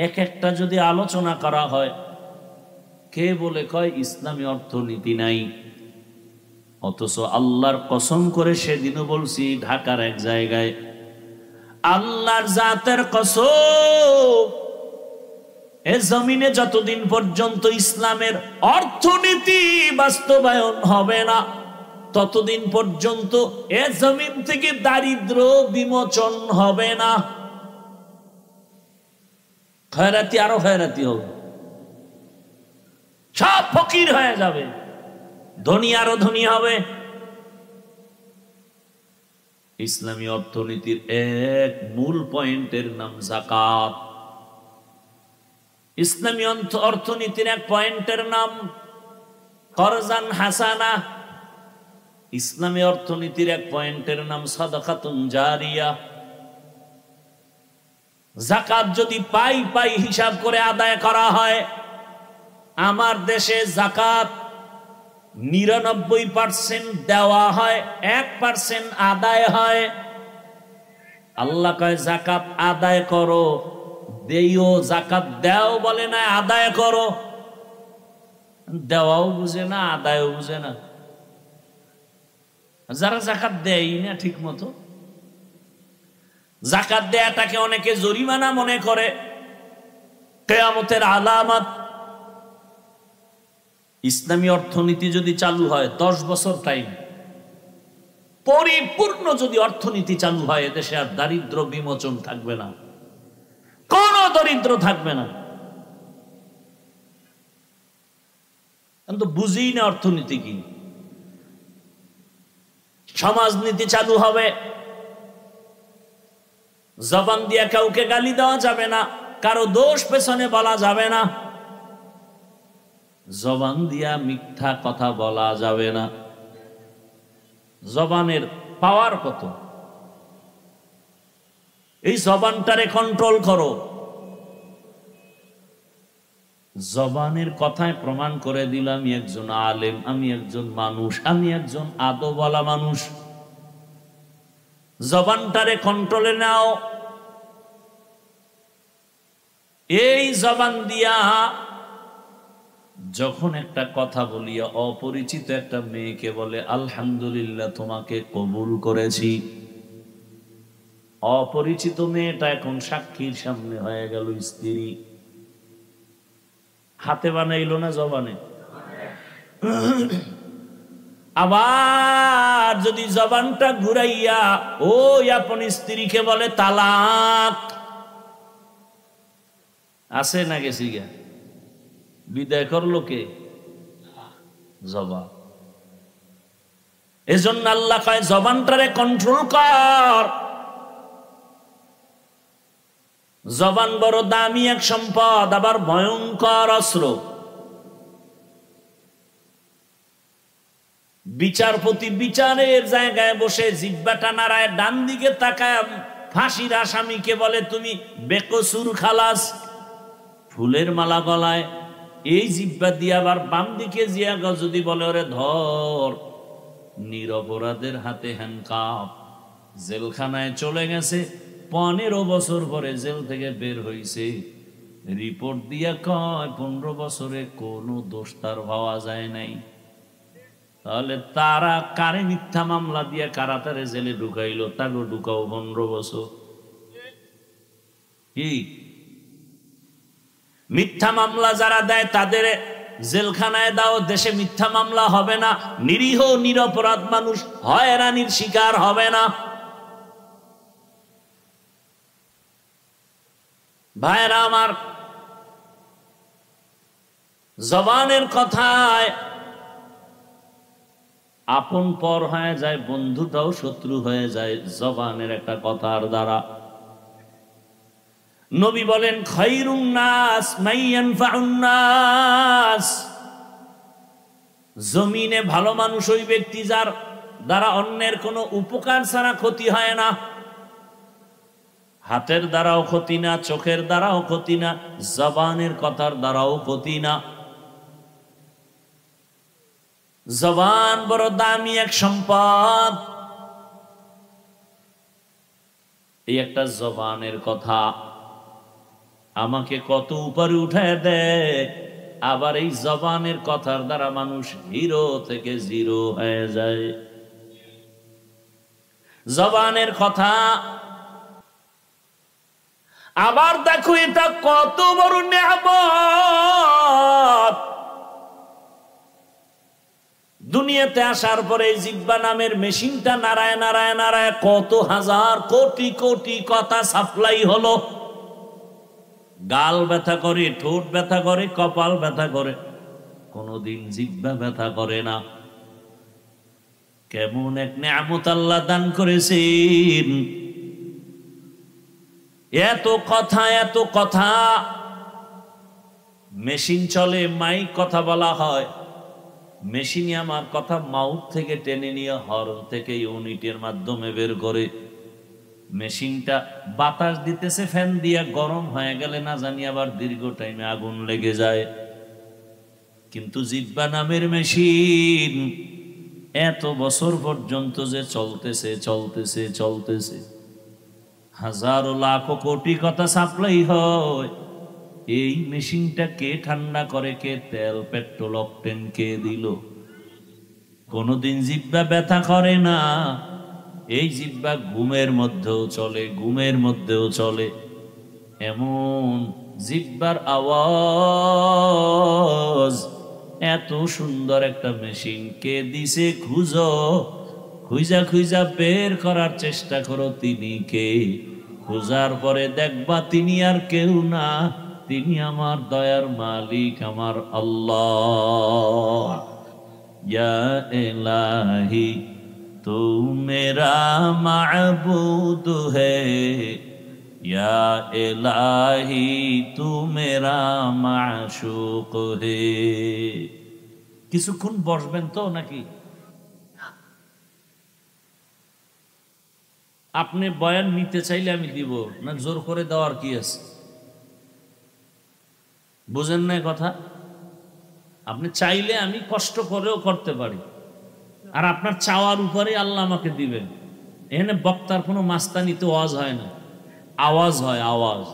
এক একটা যদি আলোচনা করা হয়, কে বলে কয় ইসলামী অর্থনীতি নাই। অথচ আল্লাহর কসম করে সেদিনও বলছি ঢাকার এক জায়গায়, আল্লাহর জাতের কসম, এ জমিনে যতদিন পর্যন্ত ইসলামের অর্থনীতি বাস্তবায়ন হবে না, ততদিন পর্যন্ত এ জমিন থেকে দারিদ্র বিমোচন হবে না। খয়রাতি আরো খয়রাতি হবে, সব ফকির হয়ে যাবে, ধনী আরো ধনী হবে। ইসলামী অর্থনীতির এক মূল পয়েন্টের নাম যাকাত। ইসলামী অর্থনীতির এক পয়েন্টের নাম করজান হাসানা। ইসলামী অর্থনীতির এক পয়েন্টের নাম সাদাকাতুন জারিয়া। যাকাত যদি পাই পাই হিসাব করে আদায় করা হয়, আমার দেশে যাকাত 99% দেওয়া হয়, 1% আদায় হয়। আল্লাহ কয় যাকাত আদায় করো, দেইও। যাকাত দেও বলে না, আদায় করো। দেওয়াও বুঝে না, আদায়ও বুঝে না। যারা যাকাত দেয় না ঠিক মতো, যাকাত দেয়াটাকে অনেকে জরিমানা মনে করে, কিয়ামতের আলামত। ইসলামী অর্থনীতি যদি চালু হয় 10 বছর টাইম, পরিপূর্ণ যদি অর্থনীতি চালু হয়, এদেশে আর দারিদ্র বিমোচন থাকবে না, কোন দরিদ্র থাকবে না। কিন্তু বুঝি না অর্থনীতি কি। সমাজনীতি চালু হবে, জবান দিয়ে কাউকে গালি দেওয়া যাবে না, কারো দোষ পেছনে বলা যাবে না, জবান দিয়া মিথ্যা কথা বলা যাবে না। জবানের পাওয়ার কত, এই জবানটারে কন্ট্রোল করো। জবানের কথায় প্রমাণ করে দিলাম আমি একজন আলেম, আমি একজন মানুষ, আমি একজন আদবওয়ালা মানুষ। জবানটারে কন্ট্রোলে নাও। এই জবান দিয়া যখন একটা কথা বলিয়া অপরিচিত একটা মেয়েকে বলে আলহামদুলিল্লাহ তোমাকে কবুল করেছি, অপরিচিত মেয়েটা এখন সাক্ষীর সামনে হয়ে গেল স্ত্রী। হাতে বানাইলো না জবানে? আবার যদি জবানটা ঘুরাইয়া ওই আপন স্ত্রীকে বলে তালাক, আছে না গেছি গা, বিদায় করলো কে? জবান। এজন্য আল্লাহ কয় জবানটারে কন্ট্রোল কর। জবান বড় দামি এক সম্পদ, আবার ভয়ঙ্কর অস্ত্র। বিচারপতি বিচারের জায়গায় বসে জিহ্বাটা নাড়ায় ডান দিকে তাকায় ফাঁসির আসামিকে বলে তুমি বেকসুর খালাস, ফুলের মালা গলায়। এই জিহ্বা দিয়ে আবার বাম দিকে জিয়া যদি বলে ওরে ধর, নিরপরাধের হাতে হ্যান্ডকাপ, জেলখানায় চলে গেছে, 15 বছর পরে জেল থেকে বের হইছে, রিপোর্ট দিয়া কয় 15 বছরে কোনো দোষ তার পাওয়া যায় নাই। তাহলে তারা কারে মিথ্যা মামলা দিয়া কারাতারে জেলে ঢুকাইলো, তাকে ঢুকাও 15 বছর। কি মিথ্যা মামলা যারা দেয় তাদের জেলখানায় দাও, দেশে মিথ্যা মামলা হবে না, নিরীহ নিরপরাধ মানুষ হয়রানির শিকার হবে না। ভাইরা আমার, জবানের কথায় আপন পর হয়ে যায়, বন্ধুটাও শত্রু হয়ে যায় জবানের একটা কথার দ্বারা। নবী বলেন খায়রুন নাস মান ইয়ানফাউন নাস, জমিনে ভালো মানুষ ওই ব্যক্তি যার দ্বারা অন্যের কোনো উপকার ছাড়া ক্ষতি হয় না। হাতের দ্বারাও ক্ষতি না, চোখের দ্বারাও ক্ষতি না, জবানের কথার দ্বারাও ক্ষতি না। জবান বড় দামি এক সম্পদ। এই একটা জবানের কথা আমাকে কত উপরে উঠায় দেয়, আবার এই জবানের কথার দ্বারা মানুষ হিরো থেকে জিরো হয়ে যায়। জবানের কথা আবার দেখো, এটা কত বড় নেয়ামত। দুনিয়াতে আসার পরে জিহ্বা নামের মেশিনটা নাড়ায় নাড়ায় নাড়ায় কত হাজার কোটি কোটি কথা সাপ্লাই হলো। গাল ব্যথা করে, ঠোঁট ব্যথা করে, কপাল ব্যথা করে, কোনদিন জিহ্বা ব্যথা করে না। কেমন এক নেয়ামত আল্লাহ দান করেছেন। এত কথা, এত কথা। মেশিন চলে, মাইক কথা বলা হয়, মেশিনে আমার কথা মাউথ থেকে টেনে নিয়ে হর্ন থেকে ইউনিটের মাধ্যমে বের করে। মেশিনটা বাতাস দিতেছে, ফ্যান দিয়া গরম হয়ে গেলে না জানি আবার দীর্ঘ টাইমে আগুন লেগে যায়। কিন্তু জিহ্বা নামের মেশিন এত বছর পর্যন্ত যে চলতেছে চলতেছে চলতেছে, হাজারো লাখো কোটি কথা সাপ্লাই হয়। এই মেশিনটা কে ঠান্ডা করে, কে তেল পেট্রোল অকটেন কে দিল? কোনদিন জিহ্বা ব্যথা করে না। এই জিহ্বা ঘুমের মধ্যেও চলে, ঘুমের মধ্যেও চলে। এমন জিহ্বার আওয়াজ, এত সুন্দর একটা মেশিন কে দিছে খুঁজো, খুঁজা খুঁজা বের করার চেষ্টা করো তিনি কে। খোঁজার পরে দেখবা তিনি আর কেউ না, তিনি আমার দয়ার মালিক, আমার আল্লাহ। ইয়া ইলাহি তু মেরা মাবুদ হ্যায়, ইয়া ইলাহি তু মেরা মাশুক হে। কিছুক্ষণ বসবেন তো নাকি? আপনি বয়ান নিতে চাইলে আমি দিব না, জোর করে দেওয়ার কি আছে? বুঝেন না কথা? আপনি চাইলে আমি কষ্ট করেও করতে পারি, আর আপনার চাওয়ার উপরে আল্লাহ আমাকে দিবেন। এখানে বক্তার কোনো মাস্তানিতে ওয়াজ হয় না, আওয়াজ হয়, আওয়াজ।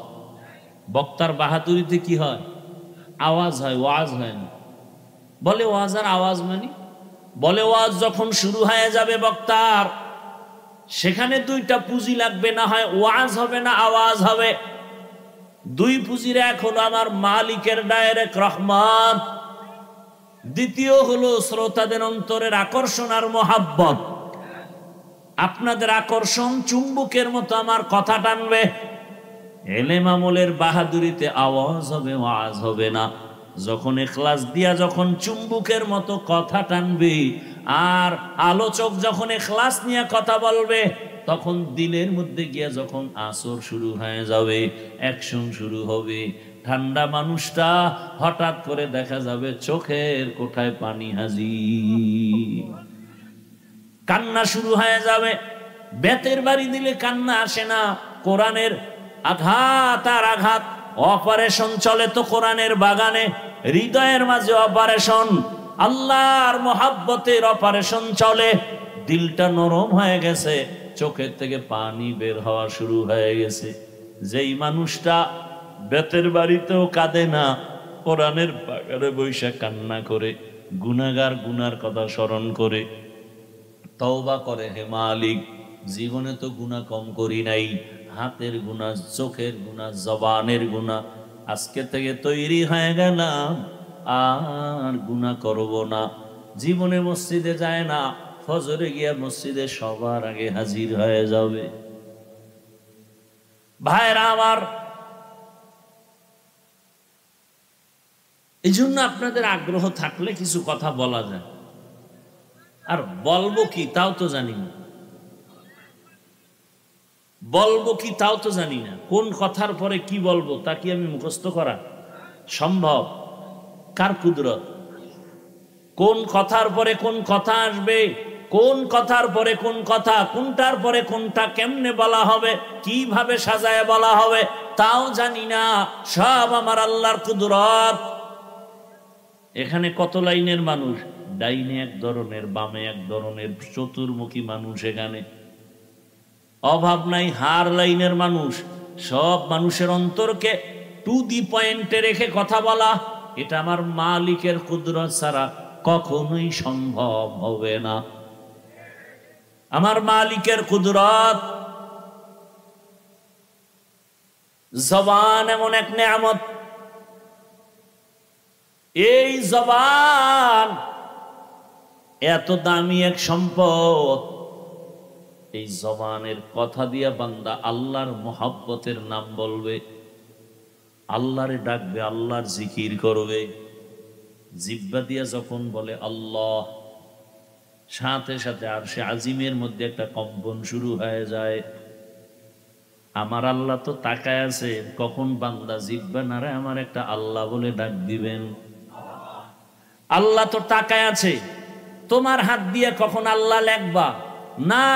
বক্তার বাহাদুরিতে কি হয়? আওয়াজ হয়, ওয়াজ হয় না। বলে ওয়াজ আর আওয়াজ মানে? বলে ওয়াজ যখন শুরু হয়ে যাবে বক্তার, সেখানে দুইটা পুঁজি লাগবে, না হয় ওয়াজ হবে না আওয়াজ হবে। দুই পুঁজির এক হলো আমার মালিকের ডাইরেক্ট রহমত, দ্বিতীয় হলো শ্রোতাদের অন্তরের আকর্ষণ আর মোহাব্বত। আপনাদের আকর্ষণ চুম্বকের মতো আমার কথা টানবে। এলেম আমলের বাহাদুরিতে আওয়াজ হবে, ওয়াজ হবে না। যখন ইখলাস দিয়া যখন চুম্বকের মতো কথা টানবে, আর আলোচক যখন ইখলাস নিয়ে কথা বলবে, তখন দিলের মধ্যে গিয়া যখন আসর শুরু হয়ে যাবে, অ্যাকশন শুরু হবে। ঠান্ডা মানুষটা হঠাৎ করে দেখা যাবে চোখের কোঠায় পানি হাজির, কান্না শুরু হয়ে যাবে। বেতের বাড়ি দিলে কান্না আসে না, কোরআনের আঘাত আর আঘাত। অপারেশন চলে তো কোরআনের বাগানে, হৃদয়ের মাঝে অপারেশন, আল্লাহর মোহাব্বতের অপারেশন চলে। দিলটা নরম হয়ে গেছে, চোখের থেকে পানি বের হওয়া শুরু হয়ে গেছে। যেই মানুষটা বেতের বাড়িতেও কাঁদে না, কোরআনের বাগানে বৈশা কান্না করে, গুনাহগার গুনার কথা স্মরণ করে তওবা করে, হে মালিক জীবনে তো গুনাহ কম করি নাই, হাতের গুনাহ, চোখের গুনাহ, জবানের গুনাহ, আজকে থেকে তৈরি হয়ে গেলাম আর গুনাহ করব না। জীবনে মসজিদে যায় না, ফজরে গিয়া মসজিদে সবার আগে হাজির হয়ে যাবে। ভাইরা আমার, এই জন্য আপনাদের আগ্রহ থাকলে কিছু কথা বলা যায়। আর বলবো কি তাও তো জানি না, বলবো কি তাও তো জানি না। কোন কথার পরে কি বলবো তা কি আমি মুখস্থ করা সম্ভব? কার কুদরত? কোন কথার পরে কোন কথা আসবে, কোন কথার পরে কোন কথা, কোনটার পরে কোনটা কেমনে বলা হবে, কিভাবে সাজায় বলা হবে তাও জানি না। সব আমার আল্লাহর কুদরত। এখানে কত লাইনের মানুষ, ডাইনে এক ধরনের, বামে এক ধরনের, চতুর্মুখী মানুষ। এখানে অভাব নাই হার লাইনের মানুষ। সব মানুষের অন্তরকে টু দি পয়েন্টে রেখে কথা বলা, এটা আমার মালিকের কুদরত ছাড়া কখনোই সম্ভব হবে না। আমার মালিকের কুদরত। জবান এমন এক নেয়ামত, এই জবান এত দামি এক সম্পদ। এই জবানের কথা দিয়া বান্দা আল্লাহর মোহাব্বতের নাম বলবে, আল্লাহরে ডাকবে, আল্লাহর জিকির করবে। জিহ্বা দিয়া যখন বলে আল্লাহ, সাথে সাথে আরশে আজিমের মধ্যে একটা কম্পন শুরু হয়ে যায়। আমার আল্লাহ তো তাকায় আছে কখন বান্দা জিহ্বা নাড়ে আমার একটা আল্লাহ বলে ডাক দিবেন। আল্লাহ তো তাকায় আছে। তোমার হাত দিয়ে কখন আল্লাহ লেখবা না,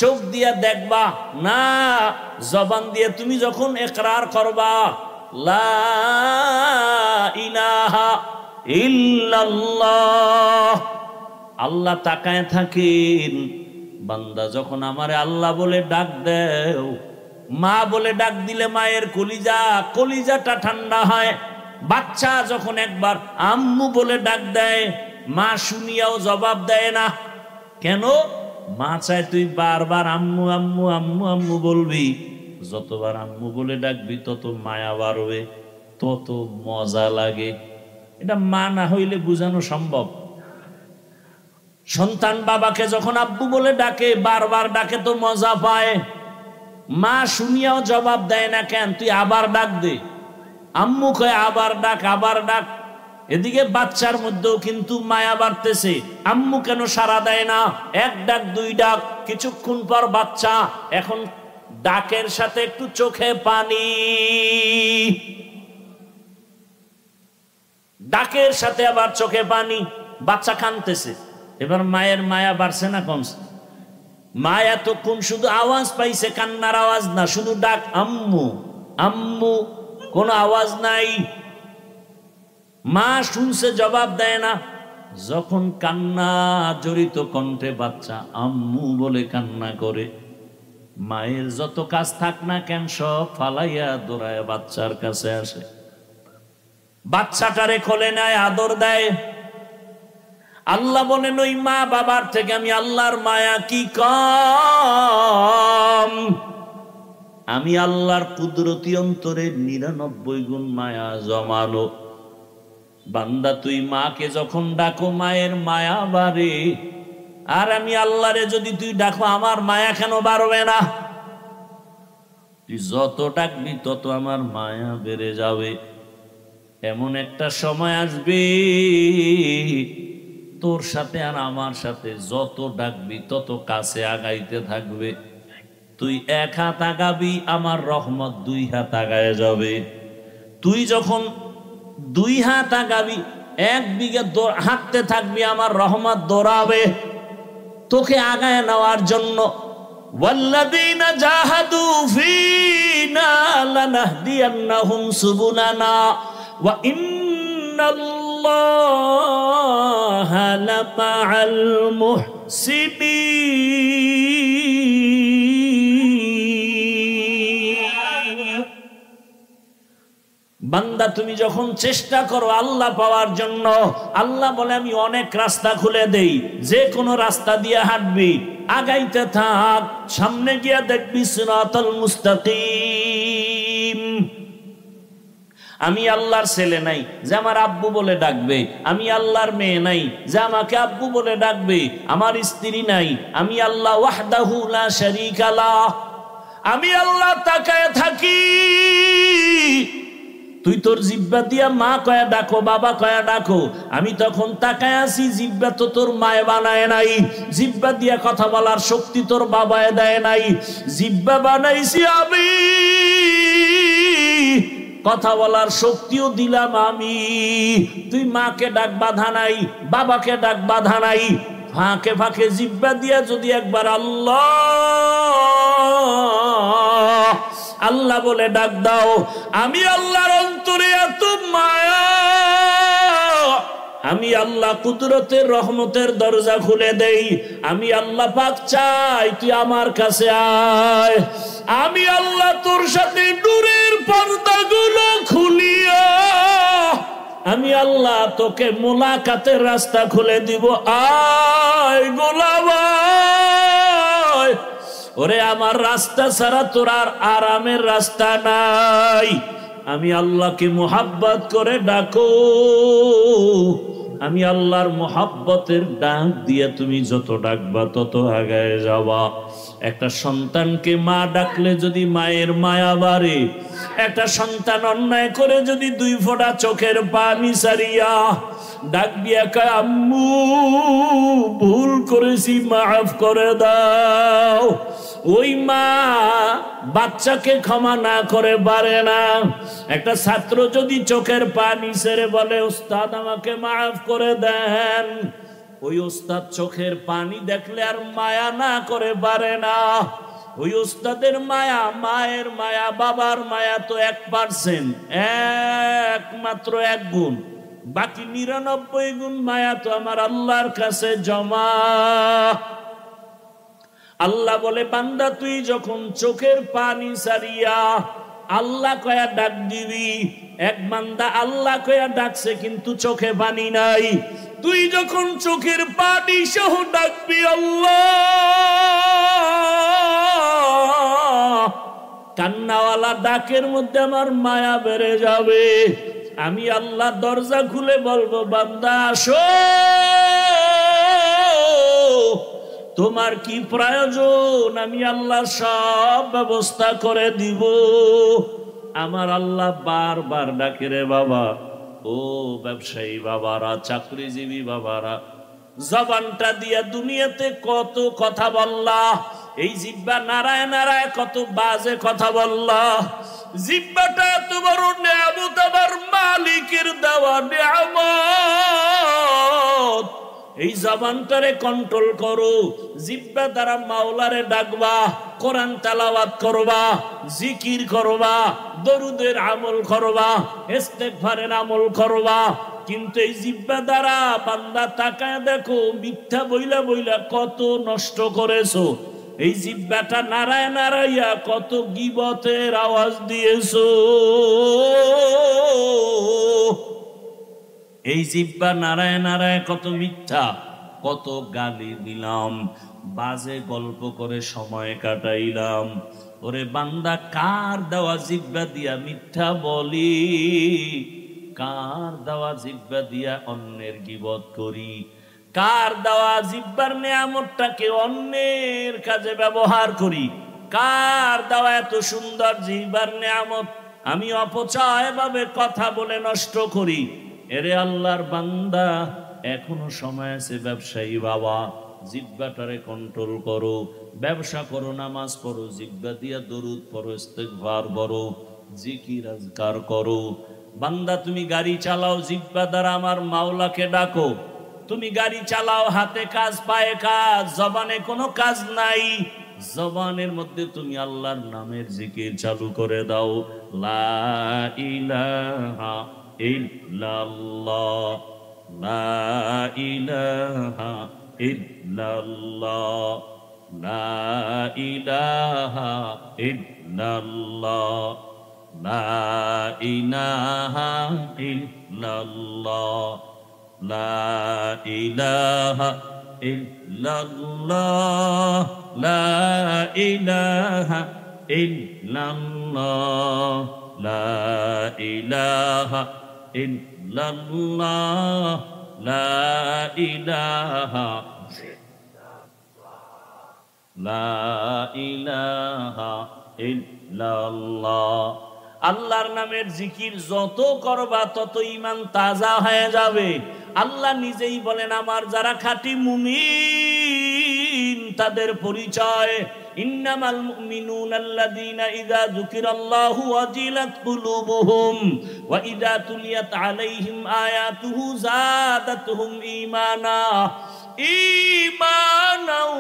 চোখ দিয়ে দেখবা না, জবান দিয়ে তুমি যখন ইকরার করবা লা ইলাহা ইল্লাল্লাহ, আল্লাহ তাকায় থাকেন। বান্দা যখন আমারে আল্লাহ বলে ডাক দেও, মা বলে ডাক দিলে মায়ের কলিজাটা ঠান্ডা হয়। বাচ্চা যখন একবার আম্মু বলে ডাক দেয়, মা শুনিয়াও জবাব দেয় না। কেন? মা চায় তুই বারবার আম্মু আম্মু আম্মু আম্মু বলবি। যতবার আম্মু বলে ডাকবি তত মায়া বাড়বে, তত মজা লাগে। এটা মা না হইলে বুঝানো সম্ভব? সন্তান বাবাকে যখন আব্বু বলে ডাকে, বারবার ডাকে তো মজা পায়। মা শুনিয়াও জবাব দেয় না, কেন? তুই আবার ডাক দে। আম্মু কয় আবার ডাক, আবার ডাক। এদিকে বাচ্চার মধ্যেও কিন্তু মায়া বাড়তেছে, আম্মু কেন সাড়া দেয় না? এক ডাক দুই ডাক, কিছুক্ষণ পর বাচ্চা এখন ডাকের সাথে একটু চোখে পানি, ডাকের সাথে আবার চোখে পানি, বাচ্চা কাঁদতেছে। এবার মায়ের মায়া বাড়ছে না কমছে? মায়া তো কোন শুধু আওয়াজ পাইছে, কান্নার আওয়াজ না, শুধু ডাক আম্মু আম্মু, কোনো আওয়াজ নাই। মা শুনছে জবাব দেয় না। যখন কান্না জড়িত কণ্ঠে বাচ্চা আম্মু বলে কান্না করে, মায়ের যত কাজ থাক না কেন সব ফালাইয়া দৌড়ায় বাচ্চার কাছে আসে, বাচ্চাটারে কোলে নেয়, আদর দেয়। আল্লাহ বলেন ওই মা বাবার থেকে আমি আল্লাহর মায়া কি কম? আমি আল্লাহর কুদরতি অন্তরে 99 গুণ মায়া জমানো। বান্দা তুই মাকে যখন ডাকো মায়ের মায়া বাড়ে, আর আমি আল্লাহরে যদি তুই ডাকো আমার মায়া কেন বাড়বে না? তুই যত ডাকবি তত আমার মায়া বেড়ে যাবে। এমন একটা সময় আসবে তোর সাথে আর আমার সাথে যত ডাকবি তত কাছে আগাইতে থাকবে। তুই 1 হাত আগাবি আমার রহমত 2 হাত আগায় যাবে। তুই যখন 2 হাত আগাবি 1 বিঘা হাঁটতে থাকবি আমার রহমত দৌড়াবে তোকে আগায় নেওয়ার জন্য। ওয়াল্লাযীনা জাহাদু ফীনা লানাহদিয়ান্নাহুম সুবুলানা ওয়া ইন্নাল্লাহা লামাআল মুহসিনিন। বান্দা তুমি যখন চেষ্টা করো আল্লাহ পাওয়ার জন্য, আল্লাহ বলে আমি অনেক রাস্তা খুলে দেই, যে কোনো রাস্তা দিয়ে হাঁটবি, আগাইতে থাক, সামনে গিয়া দেখবি সিরাতাল মুস্তাকিম। আমি আল্লাহর ছেলে নাই যে আমার আব্বু বলে ডাকবে, আমি আল্লাহর মেয়ে নাই যে আমাকে আব্বু বলে ডাকবে, আমার স্ত্রী নাই, আমি আল্লাহ ওয়াহদাহু লা শারীকা লাহ। আমি আল্লাহ তাকায় থাকি। তুই তোর জিহ্বা দিয়া মা কয়া ডাকো, বাবা কয়া ডাকো, আমি তখন তাকায় আছি। জিহ্বা তো তোর মায়ে বানায় নাই, জিহ্বা দিয়া কথা বলার শক্তি তোর বাবায় দেয় নাই, জিহ্বা বানাইছি আমি, কথা বলার শক্তিও দিলাম আমি। তুই মাকে ডাক বাধা নাই, বাবাকে ডাক বাধা নাই, ফাঁকে ফাঁকে জিহ্বা দিয়া যদি একবার আল্লাহ আল্লাহ বলে ডাক দাও, আমি আল্লাহর অন্তরে এত মায়া, আমি আল্লাহ কুদরতের রহমতের দরজা খুলে দেই। আমি আল্লাহ পাক চাই তুই আমার কাছে আয়, আমি আল্লাহ তোর সাথে নূরের পর্দাগুলো খুলিয়া আমি আল্লাহ তোকে মোলাকাতের রাস্তা খুলে দিব। আয় গোলাম আয়। ওরে আমার রাস্তা ছাড়া তোর আর আরামের রাস্তা নাই। আমি আল্লাহকে মোহাব্বত করে ডাকো, আমি আল্লাহর মোহাব্বতের ডাক দিয়ে তুমি যত ডাকবা তত আগায় যাবা। একটা সন্তানকে মা ডাকলে যদি মায়ের মায়া বাড়ে, একটা সন্তান অন্যায় করে যদি 2 ফোঁটা চোখের পানি সারিয়া ডাক দিয়া কয় আম্মু ভুল করেছি মাফ করে দাও, ওই মা বাচ্চাকে ক্ষমা না করে পারে না। একটা ছাত্র যদি চোখের পানি ছেড়ে বলে উস্তাদ আমাকে মাফ করে দেন, ওই উস্তাদ চোখের পানি দেখলে আর মায়া না করে পারে না। ওই উস্তাদের মায়া, মায়ের মায়া, বাবার মায়া তো 1%, একমাত্র 1 গুণ, বাকি 99 গুণ মায়া তো আমার আল্লাহর কাছে জমা। আল্লাহ বলে বান্দা তুই যখন চোখের পানি সারিয়া আল্লাহ কয়া ডাক দিবি, এক বান্দা আল্লাহ কয়া ডাকছে কিন্তু চোখে পানি নাই, তুই যখন চোখের পানি সহ ডাকবি আল্লাহ, কান্নাওয়ালা ডাকের মধ্যে আমার মায়া বেড়ে যাবে। আমি আল্লাহ দরজা খুলে বলবো বান্দা আসো, তোমার কি প্রয়োজন আমি আল্লাহ সব ব্যবস্থা করে দিব। আমার আল্লাহ বারবার ডাকে রে বাবা, ও ব্যবসায়ী বাবারা, চাকরিজীবী বাবারা, জবানটা দিয়া দুনিয়াতে কত কথা বললা, এই জিহ্বা নারায় নারায় কত বাজে কথা বললা। জিহ্বাটা এত বড় নিয়ামত, আমার মালিকের দেওয়া নিয়ামত। এই জবানটারে কন্ট্রোল করো, জিহ্বা দ্বারা মাওলারে ডাকবা, কোরআন তেলাওয়াত করবা, জিকির করবা, দরুদের আমল করবা, ইস্তেগফারের আমল করবা। কিন্তু এই জিহ্বা দ্বারা বান্দা তাকায় দেখো, মিথ্যা বইলা বইলা কত নষ্ট করেছো। এই জিহ্বাটা নাড়ায় নাড়াইয়া কত গীবতের আওয়াজ দিয়েছো। এই জিহ্বা নাড়ায় নাড়ায় কত মিথ্যা, কত গালি দিলাম, বাজে গল্প করে সময় কাটাইলাম। ওরে বান্দা, কার দেওয়া জিহ্বা দিয়া মিথ্যা বলি, কার দেওয়া জিহ্বা দিয়া অন্যের গীবত করি, কার দেওয়া জিহ্বার নেয়ামতটাকে অন্যের কাজে ব্যবহার করি, কার দেওয়া এত সুন্দর জিহ্বার নেয়ামত আমি অপচয় ভাবে কথা বলে নষ্ট করি। এরে আল্লাহর বান্দা, এখনো সময় আছে। ব্যবসায়ী বাবা, জিহ্বাটারে কন্ট্রোল করো, ব্যবসা করো, নামাজ পড়ো, জিহ্বা দিয়া দরুদ পড়ো, ইস্তেগফার করো, জিকির আজকার করো। বান্দা, তুমি গাড়ি চালাও, জিহ্বা দ্বারা আমার মাওলাকে ডাকো। তুমি গাড়ি চালাও, হাতে কাজ পায়ে কাজ, জবানে কোনো কাজ নাই, জবানের মধ্যে তুমি আল্লাহর নামের জিকির চালু করে দাও। লা ইলাহা ইল্লাল্লাহ, লা ইলাহা ইল্লাল্লাহ, লা ইলাহা ইল্লাল্লাহ, লা ইলাহা ইল্লাল্লাহ, লা ইলাহা ইল্লাল্লাহ, লা ইলাহা ইল্লাল্লাহ, লা ইলাহা ইল্লাল্লাহ, লা ইলাহা, লা ইলাহা ইল্লাল্লাহ। আল্লাহর নামের জিকির যত করবা তত ঈমান তাজা হয়ে যাবে। আল্লাহ নিজেই বলেন, আমার যারা খাঁটি মুমিন তাদের পরিচয়, ইন্নামাল মুমিনুনা আল্লাযীনা ইযা যুকিরাল্লাহু ওয়াজিলাত কুলুবুহুম ওয়া ইযা তুলিয়াত আলাইহিম আয়াতুহু যাদাতুহুম ঈমানা ঈমানাও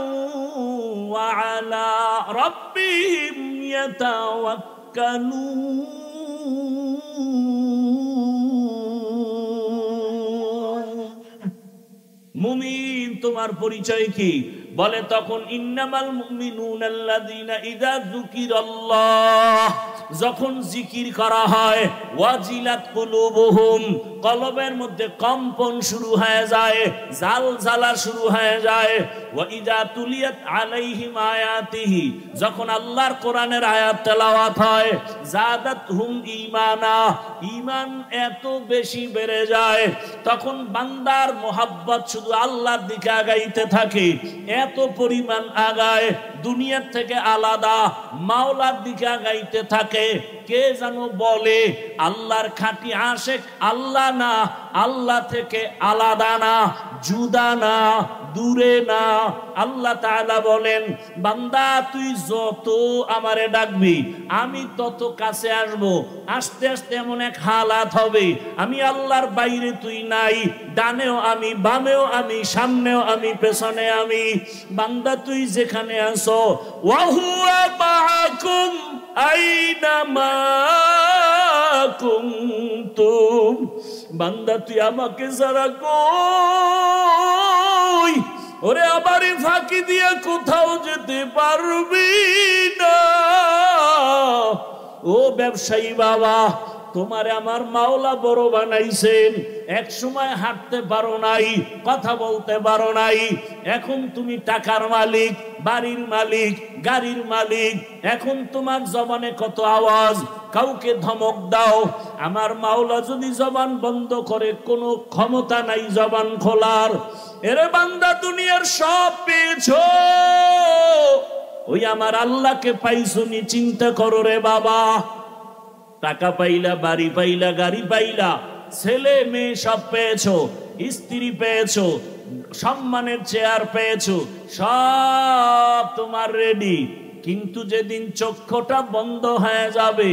ওয়া আলা রাব্বিহিম ইয়াতাওয়াক্কালুন। মুমিন তোমার পরিচয় কি? বলে তখন ইন্নামাল মুমিনুনা আল্লাযীনা ইযা যুকিরাল্লাহ, যখন জিকির করা হয়, ওয়াজিলাত কুলুবুহুম, কলবের মধ্যে কম্পন শুরু হয়ে যায়, জালজালা শুরু হয়ে যায়। ওয়া ইযা তুলিয়াত আলাইহিম আয়াতিহি, যখন আল্লাহর কোরআনের আয়াত তেলাওয়াত হয়, যাদাতহুম ঈমানা, ঈমান এত বেশি বেড়ে যায়, তখন বান্দার মোহাব্বত শুধু আল্লাহর দিকে আগাইতে থাকে, এত পরিমাণ আগায়, দুনিয়ার থেকে আলাদা মাওলার দিকে আগাইতে থাকে। কে যেন বলে, আল্লাহর খাঁটি আশেক আল্লাহ না, আল্লাহ থেকে আলাদা না, জুদা না, দূরে না। আল্লাহ তাআলা বলেন, বান্দা তুই যত আমারে ডাকবি আমি তত কাছে আসব। আস্তে আস্তে এমন এক হালাত হবে, আমি আল্লাহর বাইরে তুই নাই, ডানেও আমি, বামেও আমি, সামনেও আমি, পেছনে আমি। বান্দা তুই যেখানে আছো, ওয়া হুয়া মাআকুম আইনামা কুনতুম, বান্দা তুই আমাকে ছাড়া কই? ওরে আমারই ফাঁকি দিয়ে কোথাও যেতে পারবি না। ও ব্যবসায়ী বাবা, তোমারে আমার মাওলা বড় বানাইছেন। এক সময় হাঁটতে পারো নাই, কথা বলতে পারো নাই, এখন তুমি টাকার মালিক, বাড়ির মালিক, গাড়ির মালিক, এখন তোমার জবানে কত আওয়াজ, কাউকে ধমক দাও। আমার মাওলা যদি জবান বন্ধ করে, কোনো ক্ষমতা নাই জবান খোলার। এরে বান্দা, দুনিয়ার সব পেয়েছো, ওই আমার আল্লাহকে পাইছো নি? চিন্তা করো রে বাবা। টাকা পাইলা, বাড়ি পাইলা, গাড়ি পাইলা, ছেলে মেয়ে সব পেয়েছো, স্ত্রী পেয়েছো, সম্মানের চেয়ার পেয়েছো, সব তোমার রেডি। কিন্তু যেদিন চক্ষুটা বন্ধ হয়ে যাবে,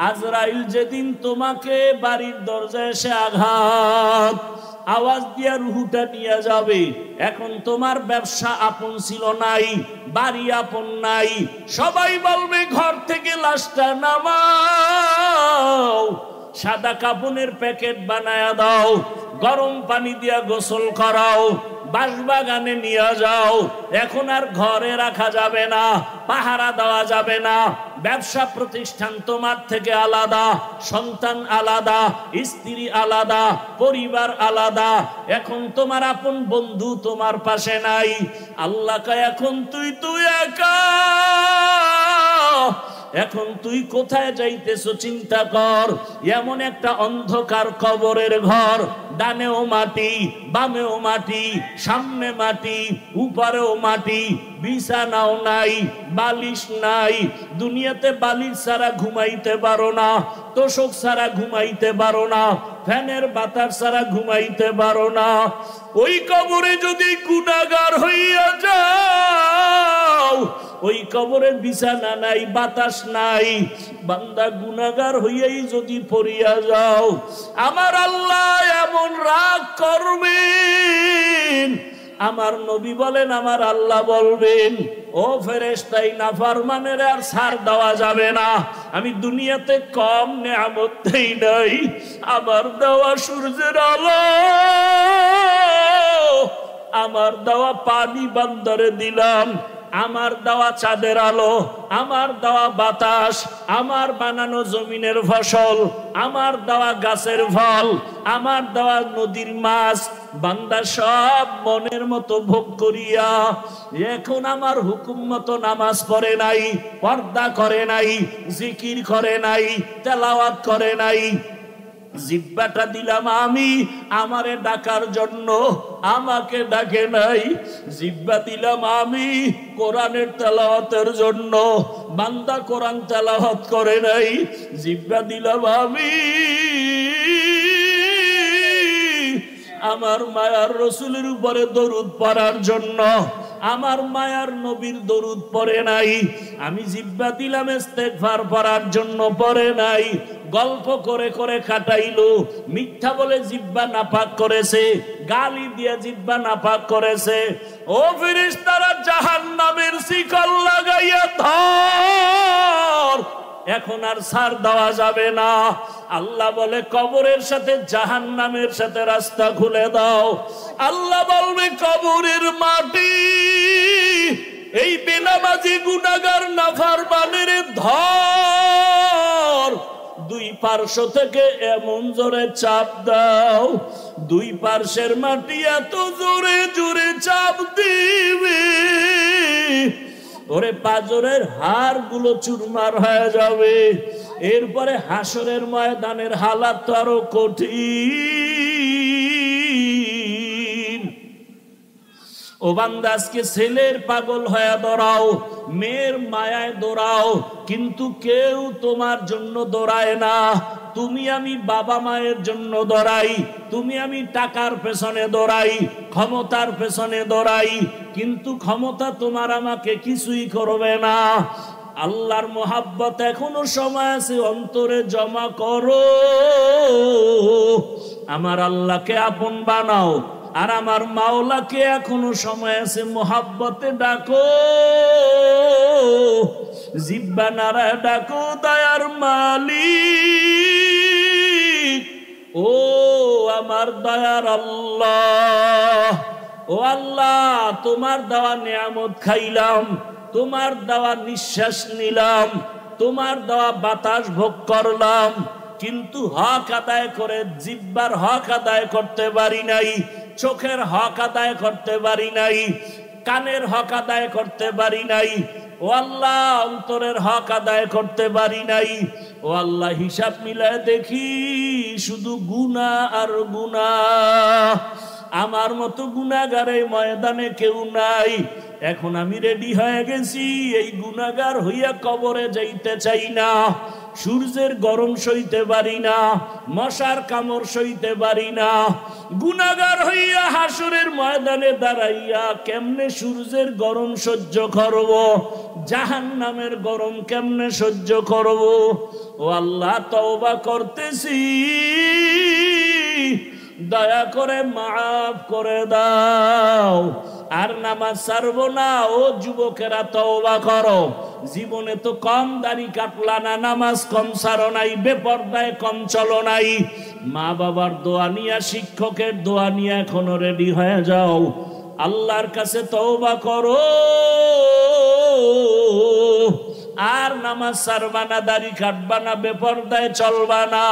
আজরাইল যেদিন তোমাকে বাড়ির দরজায় এসে আঘাত আওয়াজ দিয়া রুহুটা নিয়ে যাবে, এখন তোমার ব্যবসা আপন ছিল নাই, বাড়ি আপন নাই, সবাই বলবে ঘর থেকে লাশটা নামাও, সাদা কাপড়ের প্যাকেট বানায়া দাও, গরম পানি দিয়া গোসল করাও, বাঁশবাগানে নিয়ে যাও। এখন আর ঘরে রাখা যাবে না, পাহারা দেওয়া যাবে না। ব্যবসা প্রতিষ্ঠান তোমার থেকে আলাদা, সন্তান আলাদা, স্ত্রী আলাদা, পরিবার আলাদা। এখন তোমার আপন বন্ধু তোমার পাশে নাই। আল্লাহ কয় এখন তুই একা। এখন তুই কোথায় যাইতেছো চিন্তা কর। এমন একটা অন্ধকার কবরের ঘর, ডানেও মাটি, বামেও মাটি, সামনে মাটি, উপরেও মাটি, বিছানাও নাই, বালিশ নাই। দুনিয়াতে বালিশ ছাড়া ঘুমাইতে পারো না, তোষক ছাড়া ঘুমাইতে পারো না, ফ্যানের বাতাস ছাড়া ঘুমাইতে পারো না। ওই কবরে যদি গুনাহগার হইয়া যাও, ওই কবরে বিছানা নাই, বাতাস নাই, বান্দা গুনাহগার হইয়াই যদি পড়িয়া যাও, আমার আল্লাহ এমন রাগ করবেন। আমার নবী বলেন, আমার আল্লাহ বলবেন, ও ফেরেশতাই নাফরমানের আর ছাড় দেওয়া যাবে না। আমি দুনিয়াতে কম নেয়ামত দেই নাই। আমার দেওয়া সূর্যের আলো, আমার দেওয়া পানি বান্দারে দিলাম, আমার দেওয়া চাঁদের আলো, আমার দেওয়া বাতাস, আমার বানানো জমিনের ফসল, আমার দেওয়া গাছের ফল, আমার দেওয়া নদীর মাছ, বান্দা সব মনের মতো ভোগ করিয়া এখন আমার হুকুম মতো নামাজ পড়ে নাই, পর্দা করে নাই, জিকির করে নাই, তেলাওয়াত করে নাই। জিহ্বাটা দিলাম আমি আমারে ডাকার জন্য, আমাকে ডাকে নাই। জিহ্বা দিলাম আমি কোরআনের তেলাওয়াতের জন্য, বান্দা কোরআন তেলাওয়াত করে নাই। জিহ্বা দিলাম আমি আমার মায়ার রসুলের উপরে দরুদ পড়ার জন্য, আমার মায়ার নবীর দরুদ পড়ে নাই। আমি জিহ্বা দিলাম ইস্তেগফার পড়ার জন্য, পড়ে নাই। গল্প করে করে কাটাইলো, মিথ্যা বলে জিহ্বা নাপাক করেছে, গালি দিয়ে জিহ্বা নাপাক করেছে। ও ফেরেশতারা জাহান্নামের শিকল লাগাইয়া ধর, এখন আর ছাড় দেওয়া যাবে না। আল্লাহ বলে কবরের সাথে জাহান্নামের সাথে রাস্তা খুলে দাও। আল্লাহ বলবে কবরের মাটি এই বেনামাজি গুনাহগার নাফরমানের ধর, দুই পার্শ্ব থেকে এমন জোরে চাপ দাও, দুই পার্শ্বের মাটি এত জোরে জোরে চাপ দিবে, ওরে পাজরের হাড় গুলো চুরমার হয়ে যাবে। এরপরে হাসরের ময়দানের হালাত তো আরো কঠিন। ও বান্দা, আজকে ছেলের পাগল হয়ে দৌড়াও, মেয়ের মায়ায় দৌড়াও, কিন্তু কেউ তোমার জন্য দৌড়ায় না। তুমি আমি বাবা মায়ের জন্য দৌড়াই, তুমি আমি টাকার পেছনে দৌড়াই, ক্ষমতার পেছনে দৌড়াই, কিন্তু ক্ষমতা তোমার আমাকে কিছুই করবে না। আল্লাহর মোহাব্বত এখনো সময় আছে, অন্তরে জমা করো, আমার আল্লাহকে আপন বানাও। আর আমার মাওলাকে এখনো সময় আছে, মোহাব্বতে ডাকো, জিহ্বা নাড়ায় ডাকো, দয়ার মালিক, ও আমার দয়ার আল্লাহ। ও আল্লাহ, তোমার দেওয়া নিয়ামত খাইলাম, তোমার দেওয়া নিঃশ্বাস নিলাম, তোমার দেওয়া বাতাস ভোগ করলাম, কিন্তু হক আদায় করে জিহ্বার হক আদায় করতে পারি নাই, চোখের হক আদায় করতে পারি নাই, কানের হক আদায় করতে পারি নাই। ও আল্লাহ, অন্তরের হক আদায় করতে পারি নাই। ও আল্লাহ, হিসাব মিলায় দেখি শুধু গুনাহ আর গুনাহ। আমার মতো গুনাহগার এই ময়দানে কেউ নাই। এখন আমি রেডি হয়ে গেছি, এই গুনাহগার হইয়া কবরে যাইতে চাই না। সূর্যের গরম সইতে পারি না, মশার কামড় সইতে পারি না। গুনাহগার হইয়া হাসরের ময়দানে দাঁড়াইয়া কেমনে সূর্যের গরম সহ্য করব, জাহান্নামের গরম কেমনে সহ্য করব। ও আল্লাহ, তওবা করতেছি, দয়া করে মাফ করে দাও। আর নামাজ ছাড়বো না। ও যুবকেরা, তওবা করো। জীবনে তো কম দাড়ি কাটলা না, নামাজ কম ছাড়ো নাই, বেপরদায় কম চলো নাই। মা বাবার দোয়া নিয়া, শিক্ষকের দোয়া নিয়ে এখনো রেডি হয়ে যাও। আল্লাহর কাছে তওবা করো, আর নামাজ ছাড়বা না, দাড়ি কাটবা না, বেপরদায় চলবা না,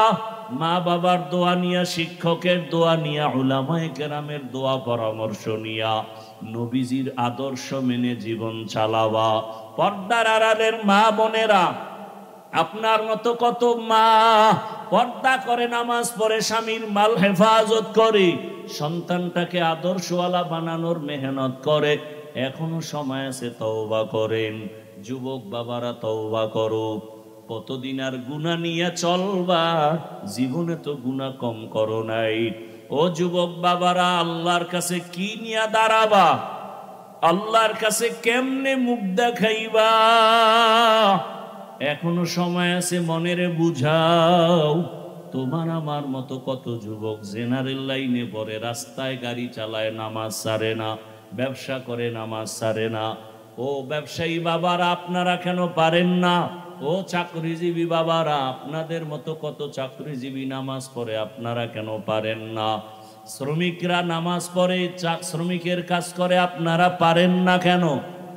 মা বাবার দোয়া নিয়া, শিক্ষকের দোয়া নিয়া, উলামায়ে কেরামের দোয়া পরামর্শ নিয়া নবীজির আদর্শ মেনে জীবন চালাবা। পর্দার আড়ালের মা বোনেরা, আপনার মতো কত মা পর্দা করে, নামাজ পড়ে, স্বামীর মাল হেফাজত করে, সন্তানটাকে আদর্শওয়ালা বানানোর মেহনত করে, এখনো সময় আছে, তওবা করেন। যুবক বাবারা তওবা করো, কতদিন আর গুনাহ নিয়ে চলবা? জীবনে তো গুনাহ কম করো নাই। ও যুবক বাবারা, আল্লাহর কাছে কি নিয়ে দাঁড়াবা? আল্লাহর কাছে কেমনে মুখ দেখাইবা? এখনো সময় আছে, মনেরে বুঝাও। তোমার আমার মতো কত যুবক জেনারেল লাইনে পড়ে, রাস্তায় গাড়ি চালায়, নামাজ ছাড়ে না, ব্যবসা করে, নামাজ ছাড়ে না। ও ব্যবসায়ী বাবারা, আপনারা কেন পারেন না? ও চাকরিজীবী বাবারা, আপনাদের মতো কত চাকরিজীবী নামাজ পড়ে, আপনারা কেন পারেন না? শ্রমিকরা নামাজ পড়ে, শ্রমিকের কাজ করে, আপনারা পারেন না কেন?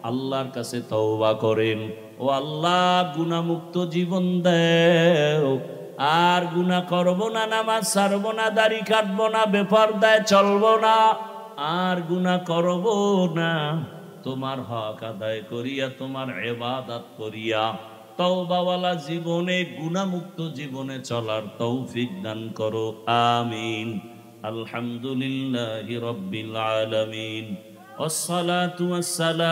আল্লাহর কাছে তওবা করেন। ও আল্লাহ, গুনাহমুক্ত জীবন দাও, আর গুনাহ করব না, নামাজ ছাড়ব না, দাড়ি কাটব না, বেপরদায় চলব না, আর গুনাহ করব না। তোমার হক আদায় করিয়া, তোমার ইবাদত করিয়া, তওবাওয়ালা জীবনে, গুনাহমুক্ত জীবনে চলার তৌফিক দান করো। আমিন। আলহামদুলিল্লাহি রাব্বিল আলামিন। ওয়াসসালাতু ওয়াসসালাম